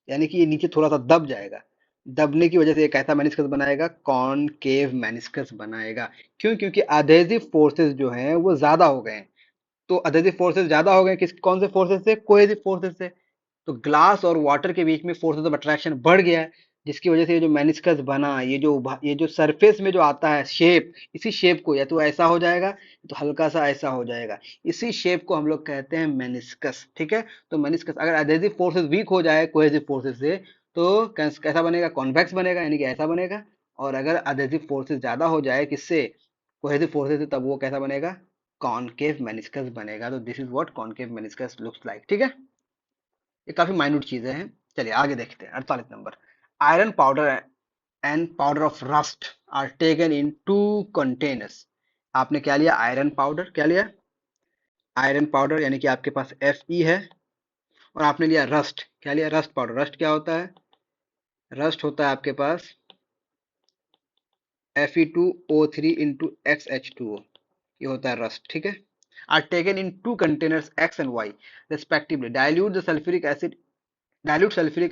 यानी कि ये नीचे थोड़ा सा दब जाएगा। दबने की वजह से एक ऐसा मेनिस्कस बनाएगा, कॉनकेव मेनिस्कस बनाएगा। क्यों, क्योंकि अधेसिव फोर्सेस जो हैं वो ज्यादा हो गए हैं। तो अधेसिव फोर्सेस ज्यादा हो गए किस, कौन से फोर्सेस से, कोहेसिव फोर्सेस से। तो ग्लास और वाटर के बीच में फोर्सेस ऑफ अट्रैक्शन बढ़ गया है, जिसकी वजह से ये जो मेनिस्कस बना, ये जो सरफेस में जो आता है शेप, इसी शेप को या तो ऐसा हो जाएगा तो हल्का सा ऐसा हो जाएगा, इसी शेप को हम लोग कहते हैं मेनिस्कस। ठीक है, तो मेनिस्कस अगर एडहेसिव फोर्सेस वीक हो जाए कोहेसिव फोर्सेस से, तो कैसा बनेगा, कॉन्वेक्स बनेगा, यानी कि ऐसा बनेगा। और अगर अडेसिव फोर्सेस ज्यादा हो जाए किससे, कोहेसिव फोर्सेस से, तब वो कैसा बनेगा, कॉनकेव मेनिस्कस बनेगा। तो this is what concave meniscus looks like. ठीक है, ये काफी माइन्यूट चीजें हैं। चलिए आगे देखते हैं 48 number. Iron powder and powder of rust are taken in two containers. आपने क्या लिया, आयरन पाउडर, क्या लिया, आयरन पाउडर, यानी कि आपके पास Fe है, और आपने लिया रस्ट, क्या लिया, रस्ट पाउडर। रस्ट क्या होता है, रस्ट होता है आपके पास Fe2O3 इंटू XH2O, ये होता है रस्ट। ठीक है, are taken in two containers X and Y respectively. Dilute sulfuric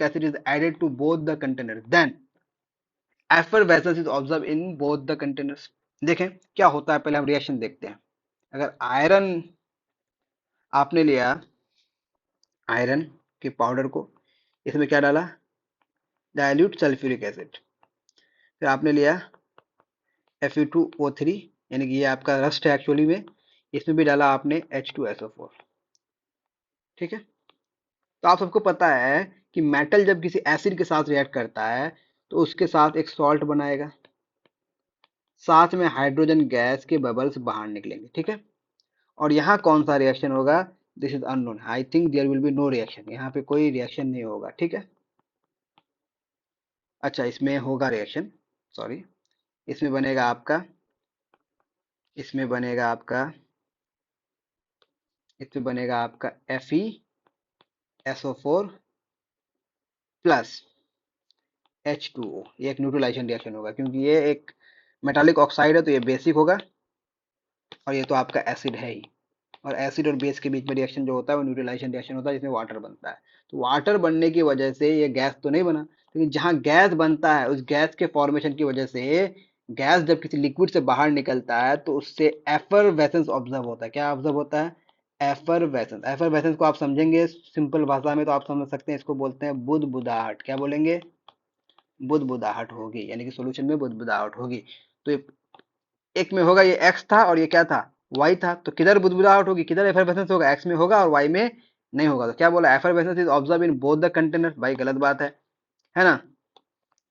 acid is added to both the containers. Then effervescence is observed in both the containers. देखें क्या होता है, पहले हम रिएक्शन देखते हैं। अगर आयरन आपने लिया, आयरन के पाउडर को, इसमें क्या डाला, डाइल्यूट सल्फ्यूरिक एसिड, फिर आपने लिया Fe2O3, यानी कि ये आपका रस्ट है एक्चुअली में, इसमें भी डाला आपने H2SO4। ठीक है, तो आप सबको पता है कि मेटल जब किसी एसिड के साथ रिएक्ट करता है तो उसके साथ एक सॉल्ट बनाएगा, साथ में हाइड्रोजन गैस के बबल्स बाहर निकलेंगे। ठीक है, और यहाँ कौन सा रिएक्शन होगा, this is unknown, I think there will be no reaction, यहाँ पे कोई रिएक्शन नहीं होगा। ठीक है, अच्छा इसमें होगा रिएक्शन, सॉरी, इसमें बनेगा आपका, इसमें बनेगा आपका, इसमें बनेगा आपका FeSO4 प्लस H2O। ये एक न्यूट्रलाइजेशन रिएक्शन होगा, क्योंकि ये एक मेटालिक ऑक्साइड है तो ये बेसिक होगा, और ये तो आपका एसिड है ही, और एसिड और बेस के बीच में रिएक्शन जो होता है वो न्यूट्रलाइजेशन रिएक्शन होता है, जिसमें वाटर बनता है। तो वाटर बनने की वजह से ये गैस तो नहीं बना, लेकिन जहाँ गैस बनता है उस गैस के फॉर्मेशन की वजह से, गैस जब किसी लिक्विड से बाहर निकलता है तो उससे एफरवेसेंस ऑब्जर्व होता है। क्या ऑब्जर्व होता है, एफरवेसेंस। एफरवेसेंस को आप समझेंगे सिंपल भाषा में तो आप समझ सकते हैं, इसको बोलते हैं बुदबुदाहट। क्या बोलेंगे, बुदबुदाहट होगी, यानी कि सॉल्यूशन में बुदबुदाहट होगी। तो एक में होगा, ये एक्स था और ये क्या था, वाई था, तो किधर बुदबुदाहट होगी, किधर एफरवेसेंस होगा, एक्स में होगा और वाई में नहीं होगा। तो क्या बोला, effervescence is observe in both the container, भाई गलत बात है ना,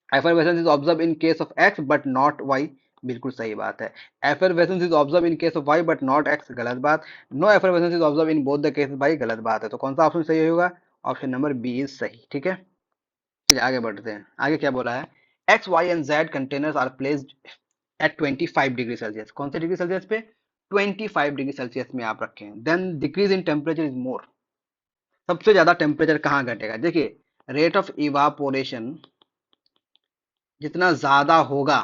effervescence is observe in case of X but not Y, बिल्कुल सही बात है। Effervescence is observe in case of Y but not X, गलत बात। No effervescence is observe in both the cases, भाई गलत बात है। तो कौन सा ऑप्शन सही होगा, ऑप्शन नंबर बी इज सही। ठीक है, चलिए आगे बढ़ते हैं। आगे क्या बोला है, X Y and Z containers are placed at 25 degree Celsius. कौन से डिग्री सेल्सियस पे, 25 डिग्री सेल्सियस में आप रखें। Then decrease in temperature is more. सबसे ज्यादा टेम्परेचर कहाँ घटेगा, देखिए रेट ऑफ इवापोरेशन जितना ज्यादा होगा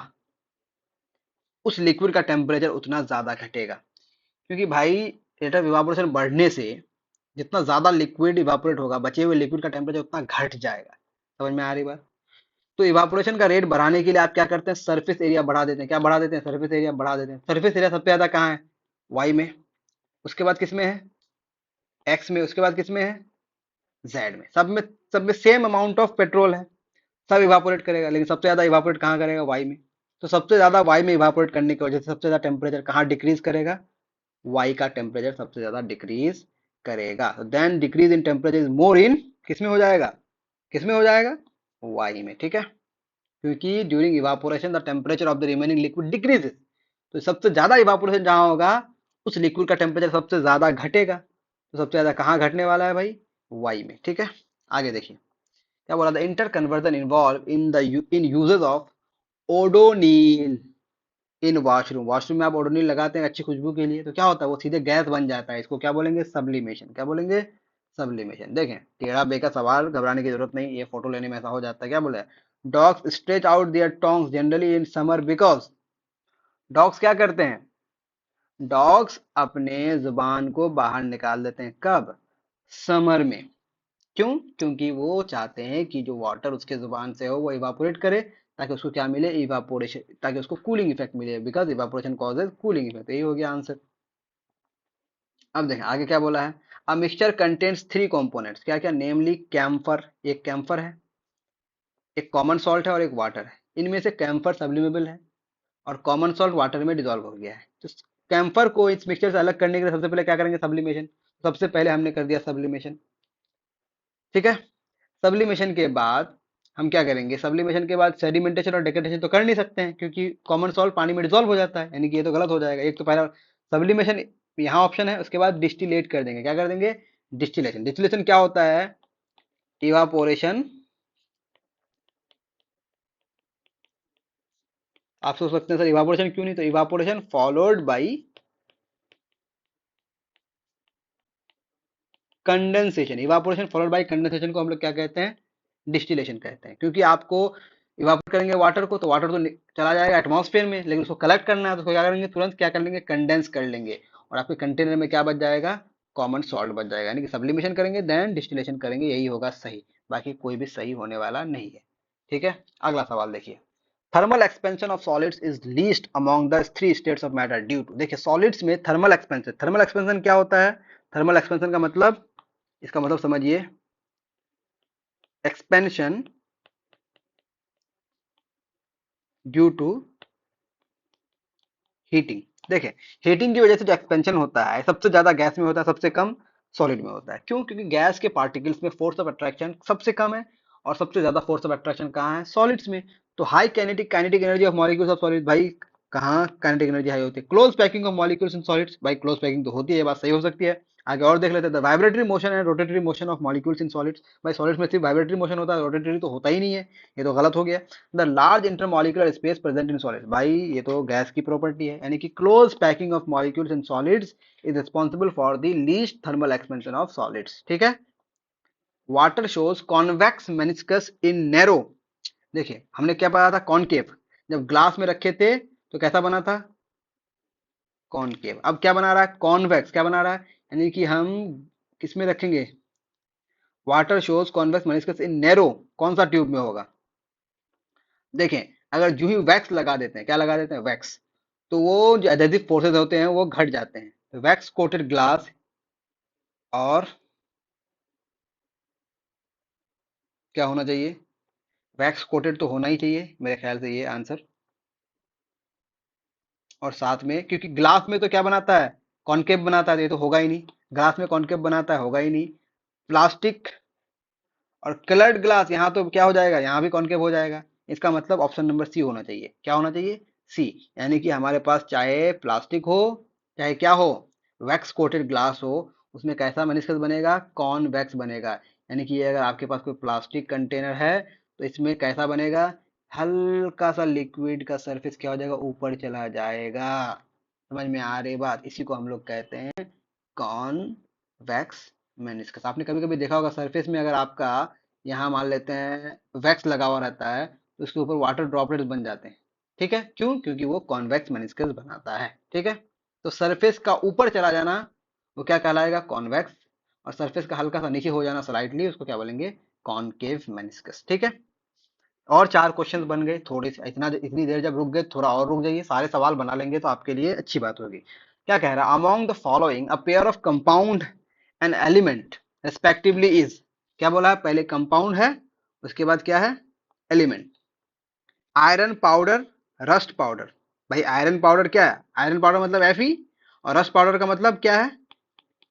उस लिक्विड का टेम्परेचर उतना ज्यादा घटेगा, क्योंकि भाई रेट ऑफ इवापोरेशन बढ़ने से जितना ज्यादा लिक्विड इवापोरेट होगा, बचे हुए लिक्विड का टेम्परेचर उतना घट जाएगा। समझ में आ रही बात, तो इवापोरेशन का रेट बढ़ाने के लिए आप क्या करते हैं, सरफेस एरिया बढ़ा देते हैं। क्या बढ़ा देते हैं, सरफेस एरिया बढ़ा देते हैं। सरफेस एरिया सबसे ज्यादा कहाँ है, वाई में, उसके बाद किस में है, एक्स में, उसके बाद किस में है, जेड में। सब में सेम अमाउंट ऑफ पेट्रोल है, सब इवापोरेट करेगा, लेकिन सबसे ज्यादा इवापोरेट कहाँ करेगा, वाई में। तो सबसे ज्यादा वाई में इवापोरेट करने की वजह से सबसे ज्यादा टेम्परेचर कहाँ डिक्रीज करेगा, वाई का टेम्परेचर सबसे ज्यादा डिक्रीज करेगा। Then decrease in temperature is more in, किसमें हो जाएगा, किसमें हो जाएगा, वाई में। ठीक है, क्योंकि during evaporation the temperature of the remaining liquid decreases. तो सबसे ज्यादा इवापोरेशन जहां होगा उस लिक्विड का टेम्परेचर सबसे ज्यादा घटेगा। तो सबसे ज्यादा कहाँ घटने वाला है भाई, वाई में। ठीक है, आगे देखिए क्या बोला, the inter conversion involve in the in uses of Odonil in washroom. Washroom में आप ओडोनिल लगाते हैं अच्छी खुशबू के लिए, तो क्या होता है, वो सीधे गैस बन जाता है। इसको क्या बोलेंगे, सब्लिमेशन। क्या बोलेंगे, सब्लिमेशन। देखें टेढ़ा बेका सवाल, घबराने की जरूरत नहीं, ये फोटो लेने में ऐसा हो जाता है। क्या बोले, dogs stretch out their tongues generally in summer because, dogs क्या करते हैं, डॉग्स अपने जुबान को बाहर निकाल देते हैं, कब, समर में। क्यों, क्योंकि वो चाहते हैं कि जो वाटर उसके जुबान से हो वो इवापोरेट करे, ताकि उसको क्या मिले, इवापोरेशन, ताकि उसको कूलिंग इफेक्ट मिले, because evaporation causes cooling effect. यही हो गया आंसर। अब देखें आगे क्या बोला है, a mixture contains three components, क्या क्या, नेमली कैम्फर, एक कैम्फर है, एक कॉमन सॉल्ट है और एक वाटर है। इनमें से कैम्फर सब्लिमेबल है और कॉमन सॉल्ट वाटर में डिजोल्व हो गया है। तो कैम्फर को इस मिक्सचर से अलग करने के लिए सबसे पहले क्या करेंगे, सब्लिमेशन। सबसे पहले हमने कर दिया सब्लिमेशन। ठीक है, सब्लिमेशन के बाद हम क्या करेंगे, सब्लिमेशन के बाद सेडिमेंटेशन और डेकेटेशन तो कर नहीं सकते हैं, क्योंकि कॉमन सॉल्ट पानी में डिजोल्व हो जाता है, यानी कि ये तो गलत हो जाएगा। एक तो पहला सब्लिमेशन यहाँ ऑप्शन है, उसके बाद डिस्टिलेट कर देंगे, क्या कर देंगे, डिस्टिलेशन। डिस्टिलेशन क्या होता है, इवापोरेशन, आप सोच सकते हैं सर इवापोरेशन क्यों नहीं, तो evaporation followed by condensation. Evaporation followed by condensation को हम लोग क्या कहते हैं, डिस्टिलेशन कहते हैं। क्योंकि आपको इवापोरेट करेंगे वाटर को, तो वाटर तो चला जाएगा एटमॉस्फेयर में, लेकिन उसको कलेक्ट करना है तो उसको क्या करेंगे, तुरंत क्या कर लेंगे, कंडेंस कर लेंगे, और आपके कंटेनर में क्या बच जाएगा, कॉमन सॉल्ट बच जाएगा। यानी कि सब्लिमेशन करेंगे देन डिस्टिलेशन करेंगे, यही होगा सही, बाकी कोई भी सही होने वाला नहीं है। ठीक है, अगला सवाल देखिए, thermal expansion of solids is least among the three states of matter due to. देखिए सॉलिड्स में थर्मल एक्सपेंशन क्या होता है, थर्मल एक्सपेंशन का मतलब, इसका मतलब समझिए, एक्सपेंशन ड्यू टू हीटिंग। देखिए हीटिंग की वजह से जो एक्सपेंशन होता है, सबसे ज्यादा गैस में होता है, सबसे कम सॉलिड में होता है। क्यों, क्योंकि गैस के पार्टिकल्स में फोर्स ऑफ अट्रैक्शन सबसे कम है, और सबसे ज्यादा फोर्स ऑफ अट्रैक्शन कहाँ है, सॉलिड्स में। तो high kinetic kinetic energy of molecules of solid, भाई कहाँ काइनेटिक एनर्जी हाई होती है, close packing of molecules in solids, भाई क्लोज पैकिंग तो होती है, ये बात सही हो सकती है। आगे और देख लेते हैं, the vibratory motion and rotatory motion of molecules in solids, भाई सॉलिड्स में सिर्फ वाइब्रेटरी मोशन होता है, रोटेटरी तो होता ही नहीं है, ये तो गलत हो गया। The large intermolecular space present in solids, भाई ये तो गैस की प्रॉपर्टी है, यानी कि close packing of molecules in solids is responsible for the least thermal expansion of solids. ठीक है, वाटर शोज कॉन्वेक्स मेनिस्कस इन नैरो। देखिए हमने क्या पढ़ा था, कॉनकेव, जब ग्लास में रखे थे तो कैसा बना था, कॉनकेव। अब क्या बना रहा है, कॉन्वेक्स, क्या बना रहा है, यानी कि हम किस में रखेंगे, वाटर शोज कॉन्वेक्स मेनिस्कस इन नैरो, कौन सा ट्यूब में होगा। देखें अगर जूं ही वैक्स लगा देते हैं, क्या लगा देते हैं, वैक्स, तो वो जो एडहेसिव फोर्सेज होते हैं वो घट जाते हैं। तो वैक्स कोटेड ग्लास और क्या होना चाहिए, वैक्स कोटेड तो होना ही चाहिए मेरे ख्याल से, ये आंसर। और साथ में क्योंकि ग्लास में तो क्या बनाता है, कॉनकेव बनाता है, तो ये तो होगा ही नहीं, ग्लास में कॉनकेव बनाता है, होगा ही नहीं। प्लास्टिक और कलर्ड ग्लास, यहाँ तो क्या हो जाएगा, यहाँ भी कॉनकेव हो जाएगा। इसका मतलब ऑप्शन नंबर सी होना चाहिए, क्या होना चाहिए, सी। यानी कि हमारे पास चाहे प्लास्टिक हो, चाहे क्या हो, वैक्स कोटेड ग्लास हो, उसमें कैसा मेनिस्कस बनेगा, कॉन्वेक्स बनेगा। यानी कि अगर आपके पास कोई प्लास्टिक कंटेनर है तो इसमें कैसा बनेगा, हल्का सा लिक्विड का सरफेस क्या हो जाएगा, ऊपर चला जाएगा। समझ में आ रही बात, इसी को हम लोग कहते हैं कॉन्वेक्स मेनिस्कस। आपने कभी कभी देखा होगा सरफेस में, अगर आपका यहाँ मान लेते हैं वैक्स लगा हुआ रहता है, तो उसके ऊपर वाटर ड्रॉपलेट्स बन जाते हैं। ठीक है, क्यों, क्योंकि वो कॉन्वेक्स मेनिस्कस बनाता है। ठीक है, तो सरफेस का ऊपर चला जाना वो क्या कहलाएगा, कॉन्वेक्स, और सरफेस का हल्का सा नीचे हो जाना स्लाइटली, उसको क्या बोलेंगे, कॉनकेव मेनिस्कस। ठीक है, और चार क्वेश्चंस बन गए, थोड़ी सी इतनी देर जब रुक गए, थोड़ा और रुक जाइए, सारे सवाल बना लेंगे तो आपके लिए अच्छी बात होगी। क्या कह रहा है, among the following a pair of compound and element respectively is, क्या बोला है, पहले कंपाउंड है, उसके बाद क्या है, element. Iron powder, rust powder. भाई आयरन पाउडर क्या है, आयरन पाउडर मतलब Fe, और रस्ट पाउडर का मतलब क्या है,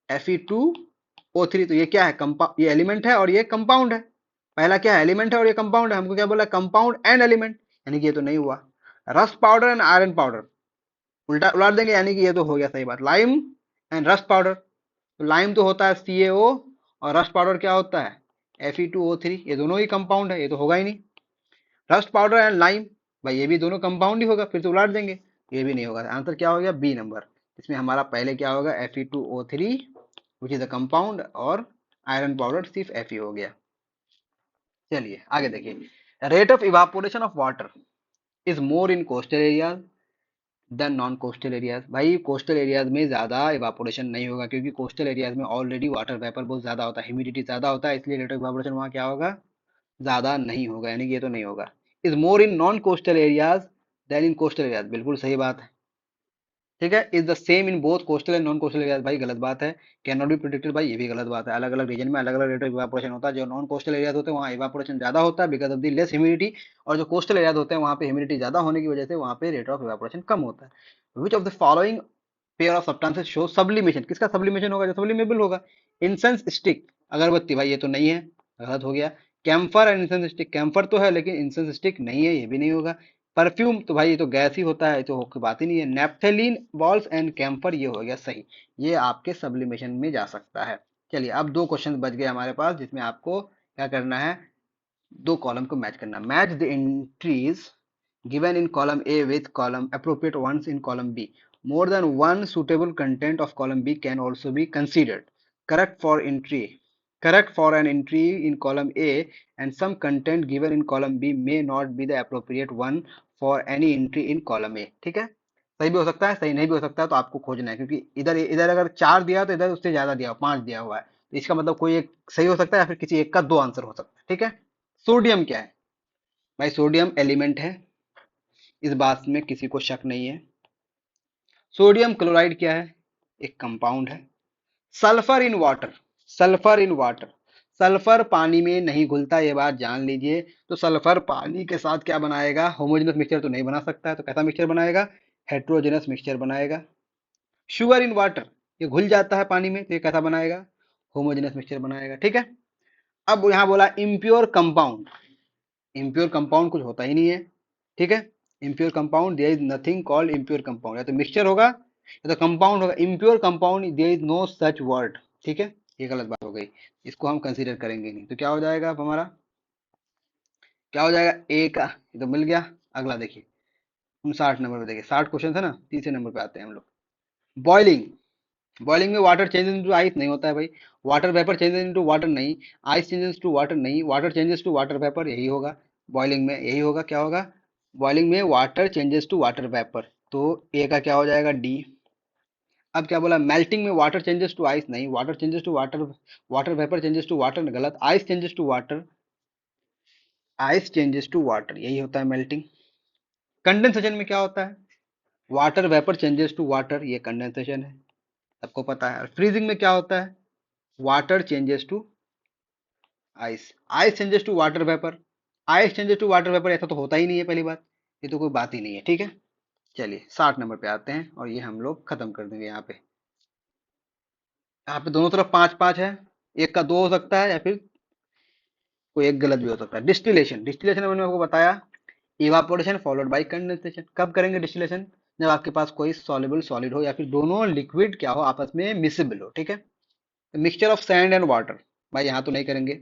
Fe2O3। तो ये क्या है, कंपाउंड, ये एलिमेंट है और ये कंपाउंड है। पहला क्या है, एलिमेंट है और ये कंपाउंड है, हमको क्या बोला, कंपाउंड एंड एलिमेंट, यानी कि ये तो नहीं हुआ। Rust powder and iron powder, उल्टा उलट देंगे, यानी कि ये तो हो गया सही बात। लाइम एंड रस्ट पाउडर, तो लाइम तो होता है CaO, और रस्ट पाउडर क्या होता है Fe2O3, ये दोनों ही कंपाउंड है, ये तो होगा ही नहीं। रस्ट पाउडर एंड लाइम, भाई ये भी दोनों कंपाउंड ही होगा, फिर तो उलट देंगे, ये भी नहीं होगा। आंसर क्या हो गया, बी नंबर। इसमें हमारा पहले क्या होगा, Fe2O3 which is a compound, और आयरन पाउडर सिर्फ Fe हो गया। चलिए आगे देखिए, rate of evaporation of water is more in coastal areas than non coastal areas. भाई कोस्टल एरियाज में ज़्यादा इवापोरेशन नहीं होगा, क्योंकि कोस्टल एरियाज में ऑलरेडी वाटर वेपर बहुत ज़्यादा होता है, ह्यूमिडिटी ज़्यादा होता है, इसलिए रेट ऑफ इवापोरेशन वहाँ क्या होगा, ज़्यादा नहीं होगा, यानी कि ये तो नहीं होगा। Is more in non coastal areas than in coastal areas, बिल्कुल सही बात है। ठीक है, is the same in both coastal and non coastal areas, भाई गलत बात है। कैन नॉट बी प्रिडिक्टेड, भाई ये भी गलत बात है। अलग अलग रीजन में अलग अलग रेट ऑफ इवापोरेशन होता है। जो नॉन कोस्टल एरियाज होते हैं वहाँ इवापोरेशन ज्यादा होता है because of the less humidity, और जो कोस्टल एरियाज होते हैं वहाँ पे ह्यूमिडिटी ज्यादा होने की वजह से वहाँ पे रेट ऑफ इवापोरेशन कम होता है। Which of the following pair of substances show sublimation, किसका सब्लिमेशन होगा, जो सब्लिमेबल होगा। इंसेंस स्टिक, अगरबत्ती, भाई ये तो नहीं है, गलत हो गया। Camphor and incense stick, camphor तो है लेकिन इंसेंस स्टिक नहीं है, ये भी नहीं होगा। परफ्यूम तो भाई ये तो गैस ही होता है, तो कोई बात ही नहीं है। नेप्थेलीन बॉल्स एंड कैम्फर, ये हो गया सही, ये आपके सब्लिमेशन में जा सकता है। चलिए अब दो क्वेश्चन बच गए हमारे पास, जिसमें आपको क्या करना है, दो कॉलम को मैच करना। Match the entries given in column A with column appropriate ones in column B. More than one suitable content of column B can also be considered. Correct for entry. Correct for an entry in column A and some content given in column B may not be the appropriate one for any entry in column A. ठीक है, सही भी हो सकता है, सही नहीं भी हो सकता है, तो आपको खोजना है, क्योंकि इधर इधर अगर चार दिया तो इधर उससे ज्यादा दिया, पांच दिया हुआ है, तो इसका मतलब कोई एक सही हो सकता है या फिर किसी एक का दो आंसर हो सकता है। ठीक है, सोडियम क्या है भाई, सोडियम एलिमेंट है, इस बात में किसी को शक नहीं है। सोडियम क्लोराइड क्या है, एक कंपाउंड है। Sulphur in water, sulphur in water, sulphur पानी में नहीं घुलता, ये बात जान लीजिए। तो सल्फर पानी के साथ क्या बनाएगा, होमोजेनस मिक्सचर तो नहीं बना सकता है, तो कैसा मिक्सचर बनाएगा, हेट्रोजेनस मिक्सचर बनाएगा। शुगर इन वाटर, ये घुल जाता है पानी में, तो ये कैसा बनाएगा, होमोजेनस मिक्सचर बनाएगा। ठीक है, अब यहाँ बोला इम्प्योर कंपाउंड, इम्प्योर कंपाउंड कुछ होता ही नहीं है। ठीक है, impure compound there is nothing called impure compound, या तो मिक्सचर होगा या तो कंपाउंड होगा। Impure compound there is no such word. ठीक है, ये गलत बात हो गई, इसको हम कंसीडर करेंगे नहीं। तो क्या हो जाएगा अब हमारा, क्या हो जाएगा, ए का, ये तो मिल गया। अगला देखिए, हम 60 नंबर पे देखिए, 60 क्वेश्चन है ना, तीसरे नंबर पे आते हैं हम लोग। बॉइलिंग, बॉइलिंग में वाटर चेंजेस इनटू आइस नहीं होता है भाई, water vapour changes into water नहीं, आइस चेंजेस टू वाटर नहीं, water changes to water vapour, यही होगा बॉइलिंग में, यही होगा। क्या होगा, बॉइलिंग में water changes to water vapour, तो ए का क्या हो जाएगा, डी। अब क्या बोला, मेल्टिंग में वाटर चेंजेस टू आइस नहीं, water changes to water, water vapour changes to water गलत, ice changes to water, ice changes to water, यही होता है मेल्टिंग। कंडेंसेशन में क्या होता है, water vapour changes to water, ये कंडेंसेशन है, सबको पता है। फ्रीजिंग में क्या होता है, water changes to ice, ice changes to water vapour, ice changes to water vapour, ऐसा तो होता ही नहीं है, पहली बात, ये तो कोई बात ही नहीं है। ठीक है, चलिए 60 नंबर पे आते हैं, और ये हम लोग खत्म कर देंगे। यहाँ पे दोनों तरफ पांच पांच है, एक का दो हो सकता है या फिर कोई एक गलत भी हो सकता है। डिस्टिलेशन, डिस्टिलेशन मैंने आपको बताया, इवापोरेशन फॉलोड बाय कंडेंसेशन। कब करेंगे डिस्टिलेशन, जब आपके पास कोई सॉल्युबल सॉलिड हो या फिर दोनों लिक्विड क्या हो, आपस में मिसिबल हो। ठीक है, mixture of sand and water, भाई यहाँ तो नहीं करेंगे।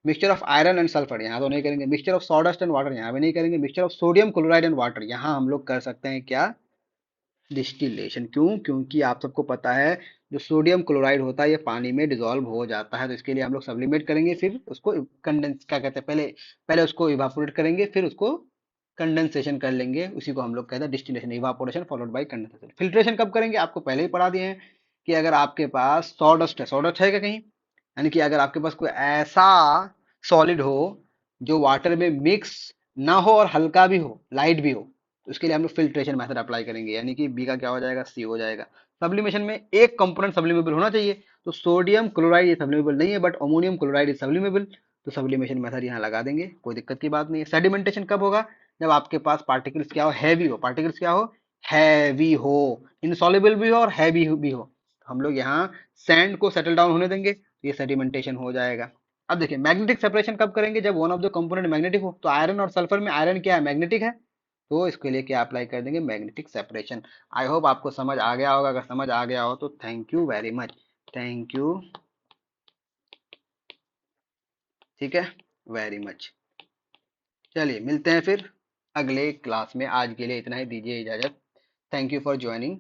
Mixture of iron and sulphur, यहाँ तो नहीं करेंगे। Mixture of sawdust and water, यहाँ भी नहीं करेंगे। Mixture of sodium chloride and water, यहाँ हम लोग कर सकते हैं क्या, डिस्टिलेशन। क्यों, क्योंकि आप सबको पता है जो सोडियम क्लोराइड होता है ये पानी में डिसॉल्व हो जाता है, तो इसके लिए हम लोग सब्लिमेट करेंगे, फिर उसको कंडेंस क्या कहते हैं, पहले पहले उसको इवापोरेट करेंगे, फिर उसको कंडेंसेशन कर लेंगे, उसी को हम लोग कहते हैं distillation, evaporation followed by condensation. Filtration कब करेंगे, आपको पहले ही पढ़ा दिए हैं कि अगर आपके पास सॉडस्ट है, सॉडस्ट है क्या कहीं, यानी कि अगर आपके पास कोई ऐसा सॉलिड हो जो वाटर में मिक्स ना हो और हल्का भी हो, लाइट भी हो, तो उसके लिए हम लोग फिल्ट्रेशन मेथड अप्लाई करेंगे, यानी कि बी का क्या हो जाएगा, सी हो जाएगा। सब्लिमेशन में एक कंपोनेंट सब्लिमेबल होना चाहिए, तो सोडियम क्लोराइड ये सब्लिमेबल नहीं है, but ammonium chloride is sublimable, तो सब्लिमेशन मेथड यहाँ लगा देंगे, कोई दिक्कत की बात नहीं है। सेडिमेंटेशन कब होगा, जब आपके पास पार्टिकल्स क्या हो, हैवी हो, पार्टिकल्स क्या हो, हैवी हो, इनसॉल्युबल भी हो और हैवी भी हो, हम लोग यहाँ सैंड को सेटल डाउन होने देंगे, तो ये सेडिमेंटेशन हो जाएगा। अब देखिए मैग्नेटिक सेपरेशन कब करेंगे, जब one of the component magnetic हो, तो आयरन और सल्फर में आयरन क्या है, मैग्नेटिक है, तो इसके लिए क्या अप्लाई कर देंगे, मैग्नेटिक सेपरेशन। आई होप आपको समझ आ गया होगा, अगर समझ आ गया हो तो thank you very much, thank you, ठीक है, वेरी मच। चलिए मिलते हैं फिर अगले क्लास में, आज के लिए इतना ही, दीजिए इजाजत। Thank you for joining.